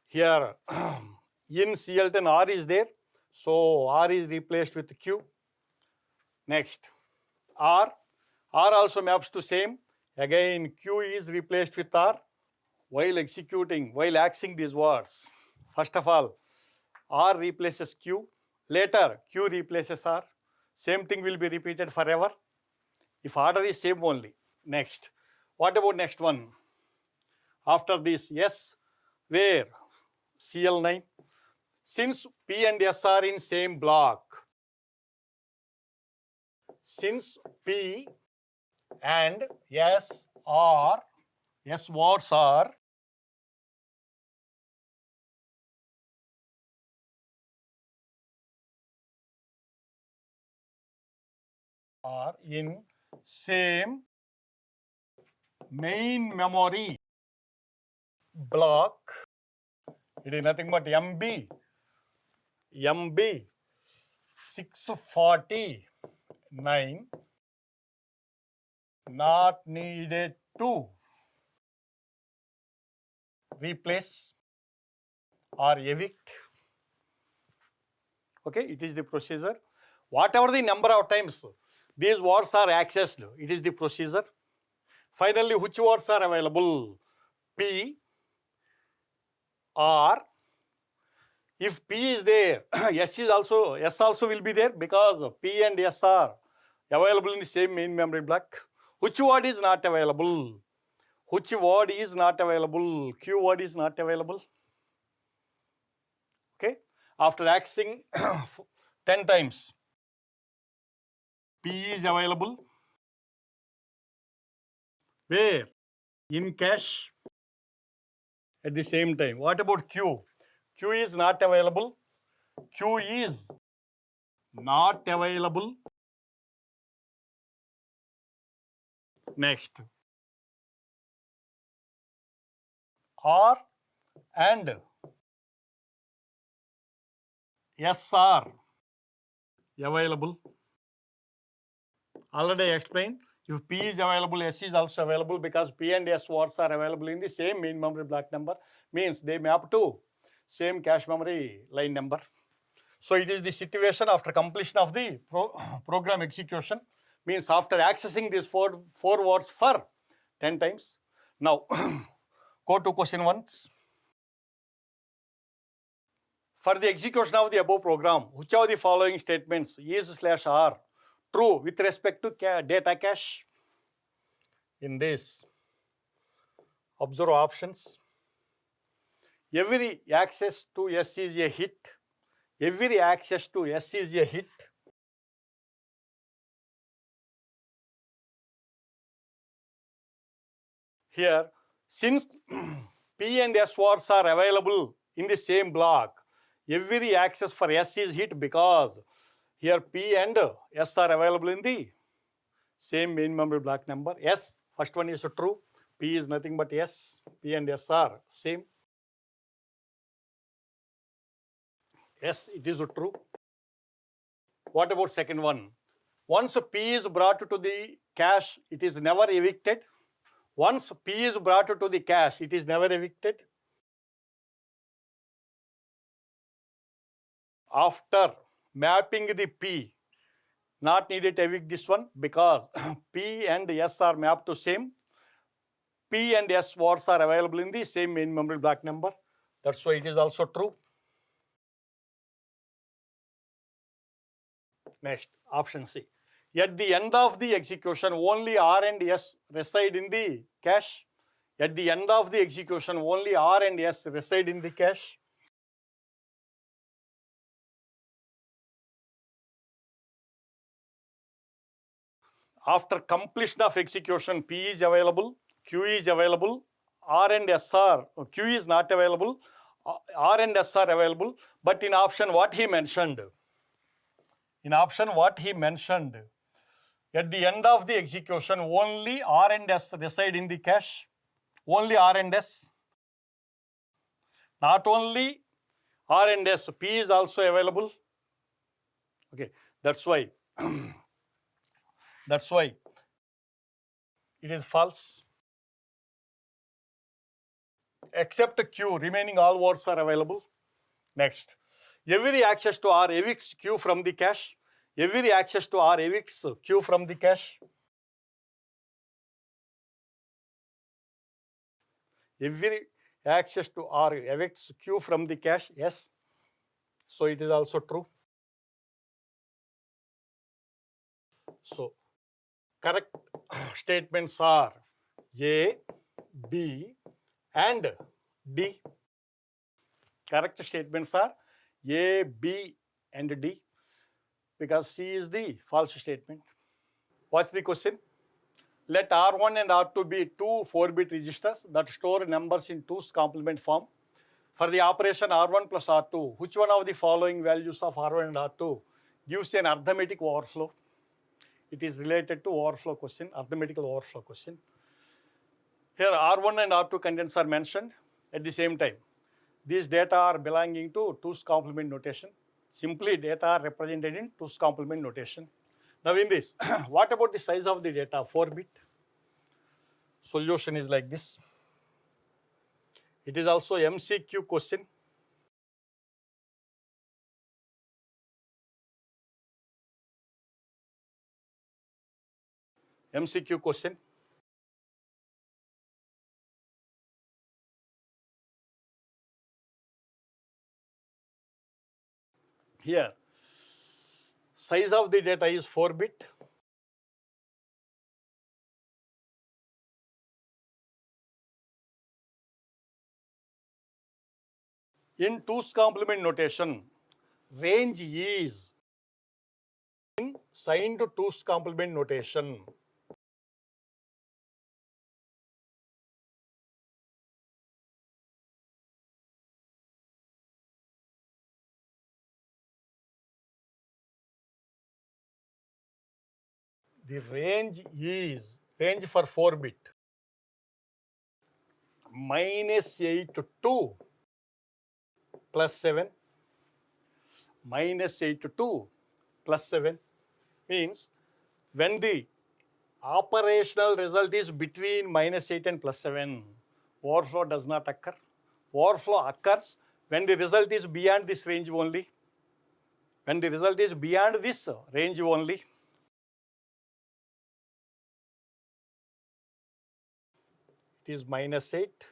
Here in CL10 R is there. So R is replaced with Q. Next. R. R also maps to same. Again Q is replaced with R. While executing, while axing these words, first of all, R replaces Q. Later Q replaces R. Same thing will be repeated forever if order is same only. Next. What about next one? After this, S, where? CL9. Since P and S are in same block, since P and S words are in same main memory block, it is nothing but MB 649, not needed to replace or evict. Okay, it is the procedure. Whatever the number of times these words are accessed, it is the procedure. Finally, which words are available? P, R. If P is there, S also will be there because P and S are available in the same main memory block. Which word is not available? Which word is not available? Q word is not available. Okay. After accessing 10 times, P is available. Where? In cache at the same time. What about Q? Q is not available. Q is not available. Next. R and S are available. Already explained. If P is available, S is also available because P and S words are available in the same main memory block number. Means they map to same cache memory line number. So it is the situation after completion of the program execution. Means after accessing these four words for 10 times. Now go to question 1. For the execution of the above program, which of the following statements is/are true with respect to data cache? In this, observe options. Every access to S is a hit. Every access to S is a hit. Here, since P and S words are available in the same block, every access for S is hit because Here P and S are available in the same main memory block number. S, first one is true. P is nothing but S. P and S are same. Yes, it is true. What about second one? Once P is brought to the cache, it is never evicted. Once P is brought to the cache, it is never evicted. After mapping the P, not needed to evict this one because P and S are mapped to same. P and S words are available in the same main memory block number. That's why it is also true. Next, option C. At the end of the execution, only R and S reside in the cache. At the end of the execution, only R and S reside in the cache. After completion of execution, P is available, Q is available, R and S are, Q is not available, R and S are available, but in option what he mentioned, at the end of the execution, only R and S reside in the cache, only R and S. Not only R and S, P is also available. Okay, that's why it is false. Except Q, remaining all words are available. Next, every access to R evicts Q from the cache. Every access to R evicts Q from the cache. Every access to R evicts Q from the cache, yes. So it is also true. So correct statements are A, B, and D. Correct statements are A, B, and D, because C is the false statement. What's the question? Let R1 and R2 be two 4-bit registers that store numbers in 2's complement form. For the operation R1 plus R2, which one of the following values of R1 and R2 gives an arithmetic overflow? It is related to overflow question, arithmetical overflow question. Here R1 and R2 contents are mentioned at the same time. These data are belonging to 2's complement notation. Simply data are represented in 2's complement notation. Now in this, what about the size of the data? 4-bit. Solution is like this. It is also MCQ question. MCQ question. Here, size of the data is 4-bit. In 2's complement notation, range is signed to 2's complement notation. The range is, range for 4-bit, -8 to 2 plus 7, -8 to 2 plus 7 means when the operational result is between -8 and +7, overflow does not occur. Overflow occurs when the result is beyond this range only. When the result is beyond this range only. It is -8.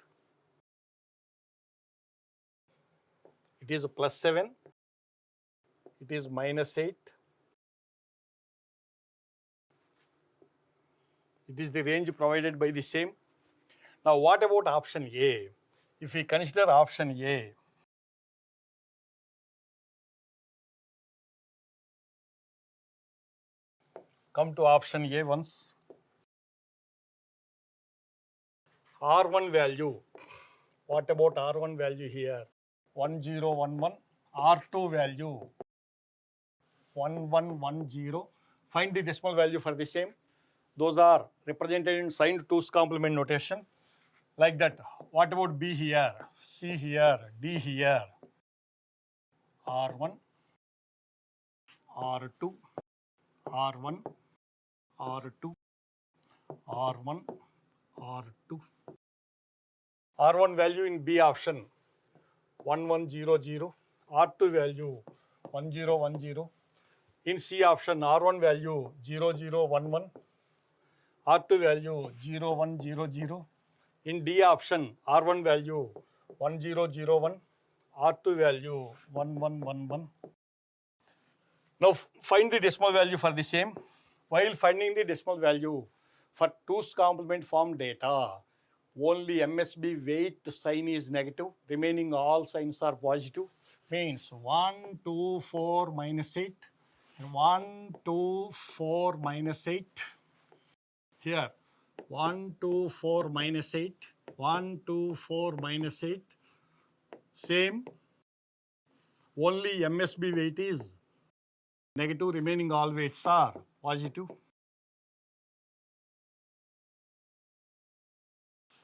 It is +7. It is -8. It is the range provided by the same. Now what about option A? If we consider option A, come to option A once. R1 value. What about R1 value here? 1011. R2 value 1110. Find the decimal value for the same. Those are represented in signed 2's complement notation. Like that. What about B here, C here, D here, R1, R2, R1, R2, R1, R2. R1 value in B option 1100, R2 value 1010. In C option R1 value 0011, R2 value 0100. In D option R1 value 1001, R2 value 1111. Now find the decimal value for the same. While finding the decimal value for 2's complement form data, only MSB weight sign is negative, remaining all signs are positive. Means 1, 2, 4, minus 8, 1, 2, 4, minus 8. Here, 1, 2, 4, minus 8, 1, 2, 4, minus 8. Same, only MSB weight is negative, remaining all weights are positive.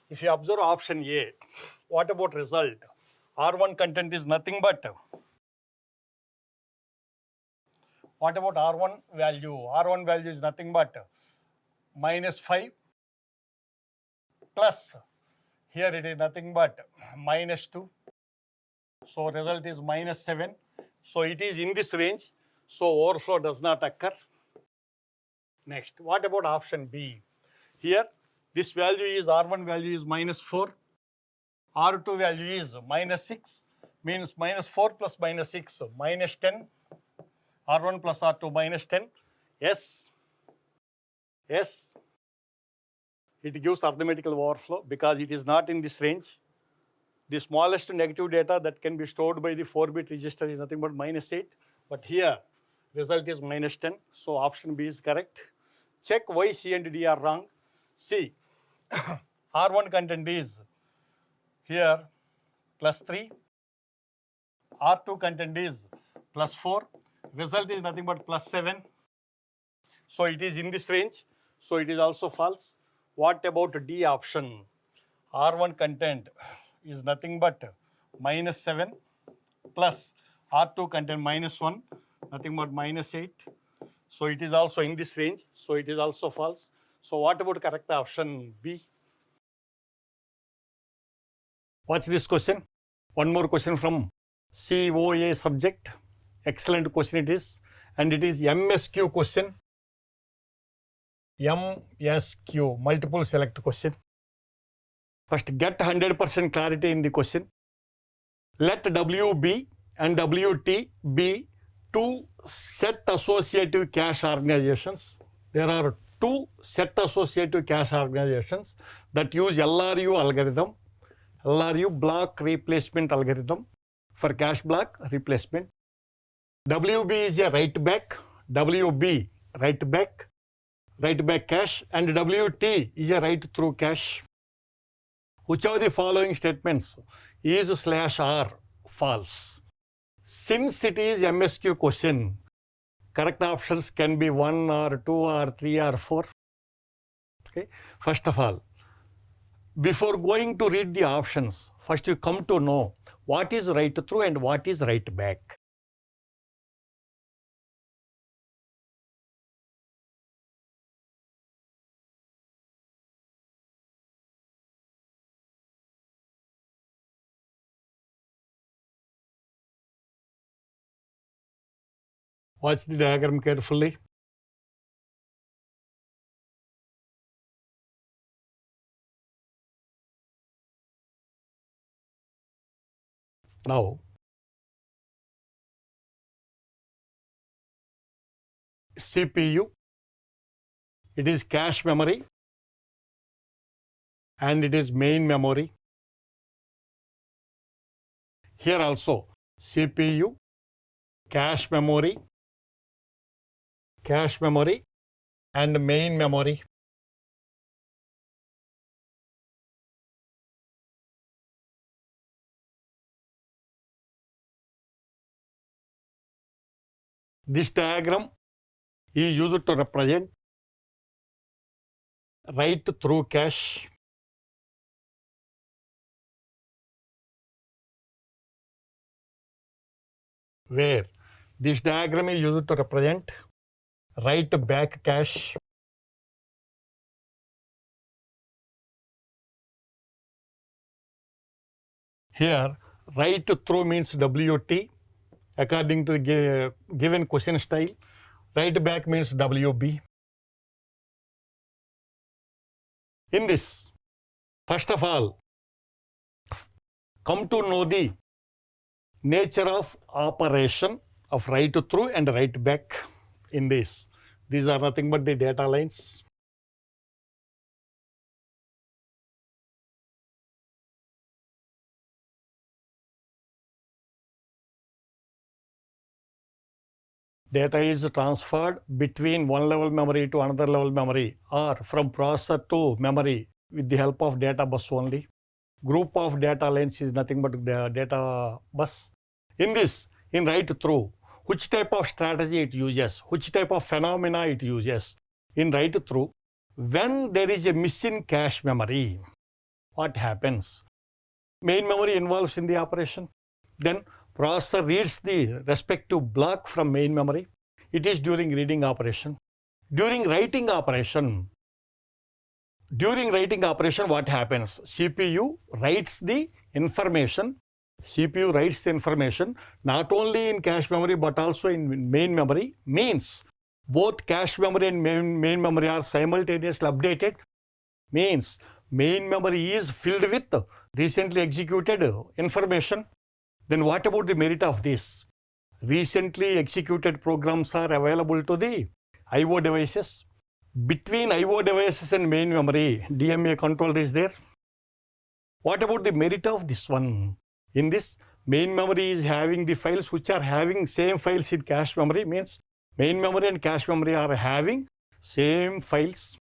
If you observe option A, what about result? R1 content is nothing but, what about R1 value? R1 value is nothing but minus 5 plus, here it is nothing but minus 2. So result is minus 7. So it is in this range. So overflow does not occur. Next, what about option B? Here, this value is R1 value is minus 4. R2 value is minus 6. Means minus 4 plus minus 6, minus 10. R1 plus R2 minus 10. Yes. Yes. It gives arithmetical overflow because it is not in this range. The smallest negative data that can be stored by the 4-bit register is nothing but minus 8. But here, result is minus 10. So option B is correct. Check why C and D are wrong. C, R1 content is here plus 3. R2 content is plus 4. Result is nothing but plus 7. So it is in this range. So it is also false. What about D option? R1 content is nothing but minus 7 plus R2 content minus 1, nothing but minus 8. So it is also in this range. So it is also false. So what about correct option B? Watch this question. One more question from COA subject. Excellent question it is. And it is MSQ question. MSQ, multiple select question. First, get 100% clarity in the question. Let WB and WT be two set associative cache organizations. There are two set associative cache organizations that use LRU algorithm, LRU block replacement algorithm for cache block replacement. WB is a write back, WB write back cache, and WT is a write through cache. Which of the following statements is /R false? Since it is MSQ question, correct options can be 1 or 2 or 3 or 4. Okay. First of all, before going to read the options, first you come to know what is write through and what is write back. Watch the diagram carefully. Now, CPU, it is cache memory and it is main memory. Here also CPU, cache memory and main memory. This diagram is used to represent write through cache where this diagram is used to represent write back cache here. Write through means WT according to the given question style. Write back means WB. In this, first of all, come to know the nature of operation of write through and write back in this. These are nothing but the data lines. Data is transferred between one level memory to another level memory or from processor to memory with the help of data bus only. Group of data lines is nothing but the data bus. In this, in write through, which type of strategy it uses, which type of phenomena it uses. In write through, when there is a missing cache memory, what happens? Main memory involves in the operation. Then processor reads the respective block from main memory. It is during reading operation. During writing operation, what happens? CPU writes the information. CPU writes the information not only in cache memory but also in main memory. Means both cache memory and main memory are simultaneously updated. Means main memory is filled with recently executed information. Then what about the merit of this? Recently executed programs are available to the I/O devices. Between I/O devices and main memory, DMA controller is there. What about the merit of this one? In this, main memory is having the files which are having same files in cache memory. Means main memory and cache memory are having same files.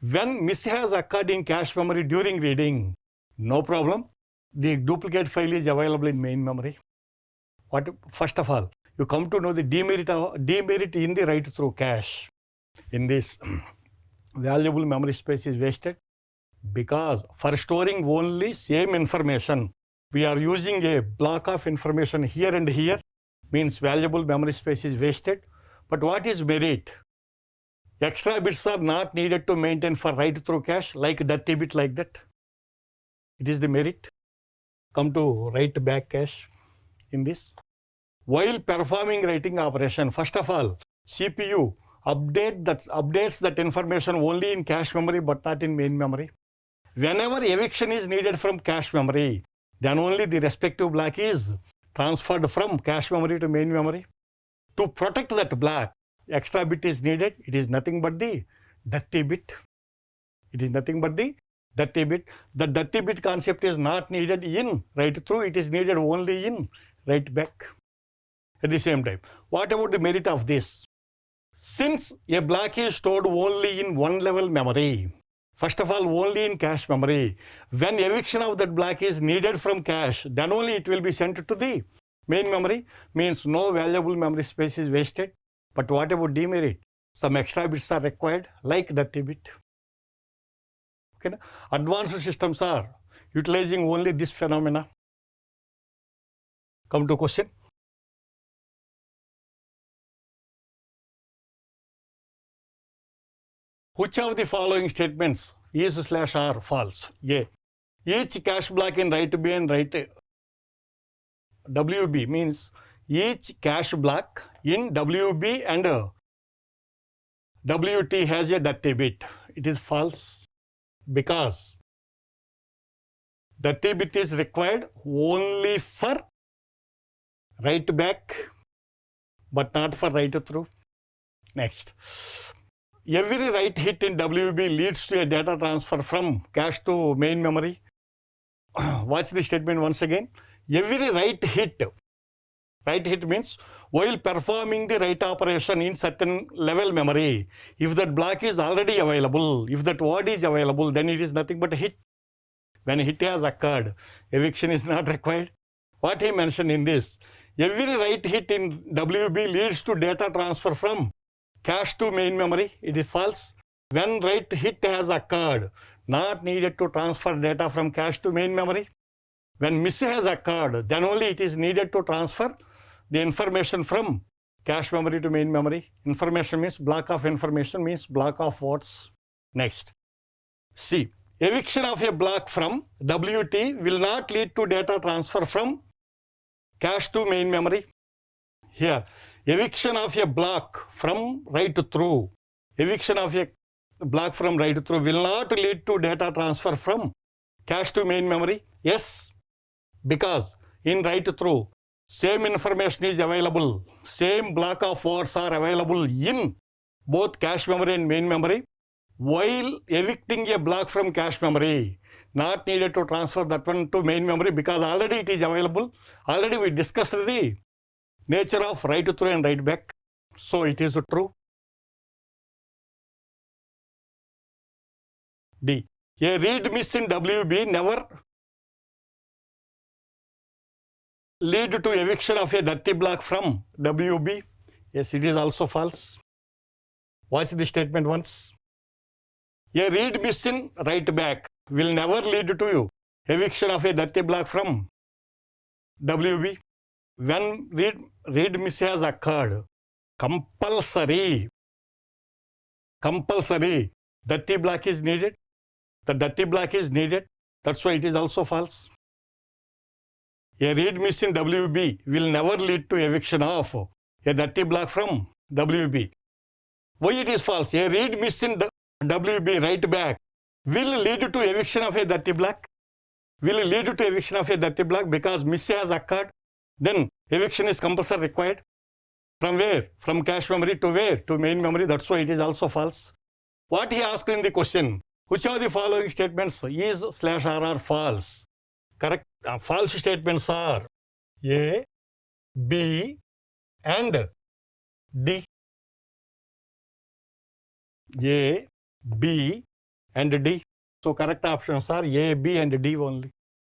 When miss has occurred in cache memory during reading, no problem. The duplicate file is available in main memory. First of all, you come to know the demerit in the write through cache. In this, valuable memory space is wasted because for storing only same information, we are using a block of information here and here, means valuable memory space is wasted. But what is merit? Extra bits are not needed to maintain for write through cache like dirty bit like that. It is the merit. Come to write back cache in this. While performing writing operation, first of all, CPU updates that information only in cache memory but not in main memory. Whenever eviction is needed from cache memory, then only the respective block is transferred from cache memory to main memory. To protect that block, extra bit is needed. It is nothing but the dirty bit. It is nothing but the dirty bit. The dirty bit concept is not needed in write through. It is needed only in write back. At the same time, what about the merit of this? Since a block is stored only in one level memory, first of all, only in cache memory, when eviction of that block is needed from cache, then only it will be sent to the main memory. Means no valuable memory space is wasted. But what about demerit? Some extra bits are required like dirty bit. Okay. Advanced systems are utilizing only this phenomena. Come to question. Which of the following statements is/are false? A. Each cache block in write B and write WB means each cache block in WB and WT has a dirty bit. It is false because dirty bit is required only for write back but not for write through. Next. Every write hit in WB leads to a data transfer from cache to main memory. Watch the statement once again. Every write hit means while performing the write operation in certain level memory, if that block is already available, if that word is available, then it is nothing but a hit. When a hit has occurred, eviction is not required. What he mentioned in this, Every write hit in WB leads to data transfer from cache to main memory. It is false. When write hit has occurred, not needed to transfer data from cache to main memory. When miss has occurred, then only it is needed to transfer the information from cache memory to main memory. Information means block of information means block of words. Next. C. Eviction of a block from WT will not lead to data transfer from cache to main memory. Here, eviction of a block from write through. Eviction of a block from write through will not lead to data transfer from cache to main memory. Yes, because in write through, same information is available. Same block of words are available in both cache memory and main memory. While evicting a block from cache memory, not needed to transfer that one to main memory because already it is available. Already we discussed the nature of write through and write back. So it is true. D. A read miss in WB never lead to eviction of a dirty block from WB. Yes, it is also false. Watch the statement once. A read miss in write back will never lead to eviction of a dirty block from WB. When read miss has occurred, compulsory dirty block is needed. The dirty block is needed. That's why it is also false. A read miss in WB will never lead to eviction of a dirty block from WB. Why it is false? A read miss in WB write back will lead to eviction of a dirty block. Will lead to eviction of a dirty block because miss has occurred. Then eviction is compulsory required. From where? From cache memory to where? To main memory. That's why it is also false. What he asked in the question, which of the following statements is/are are false? Correct. False statements are A, B, and D. A, B, and D. So correct options are A, B, and D only.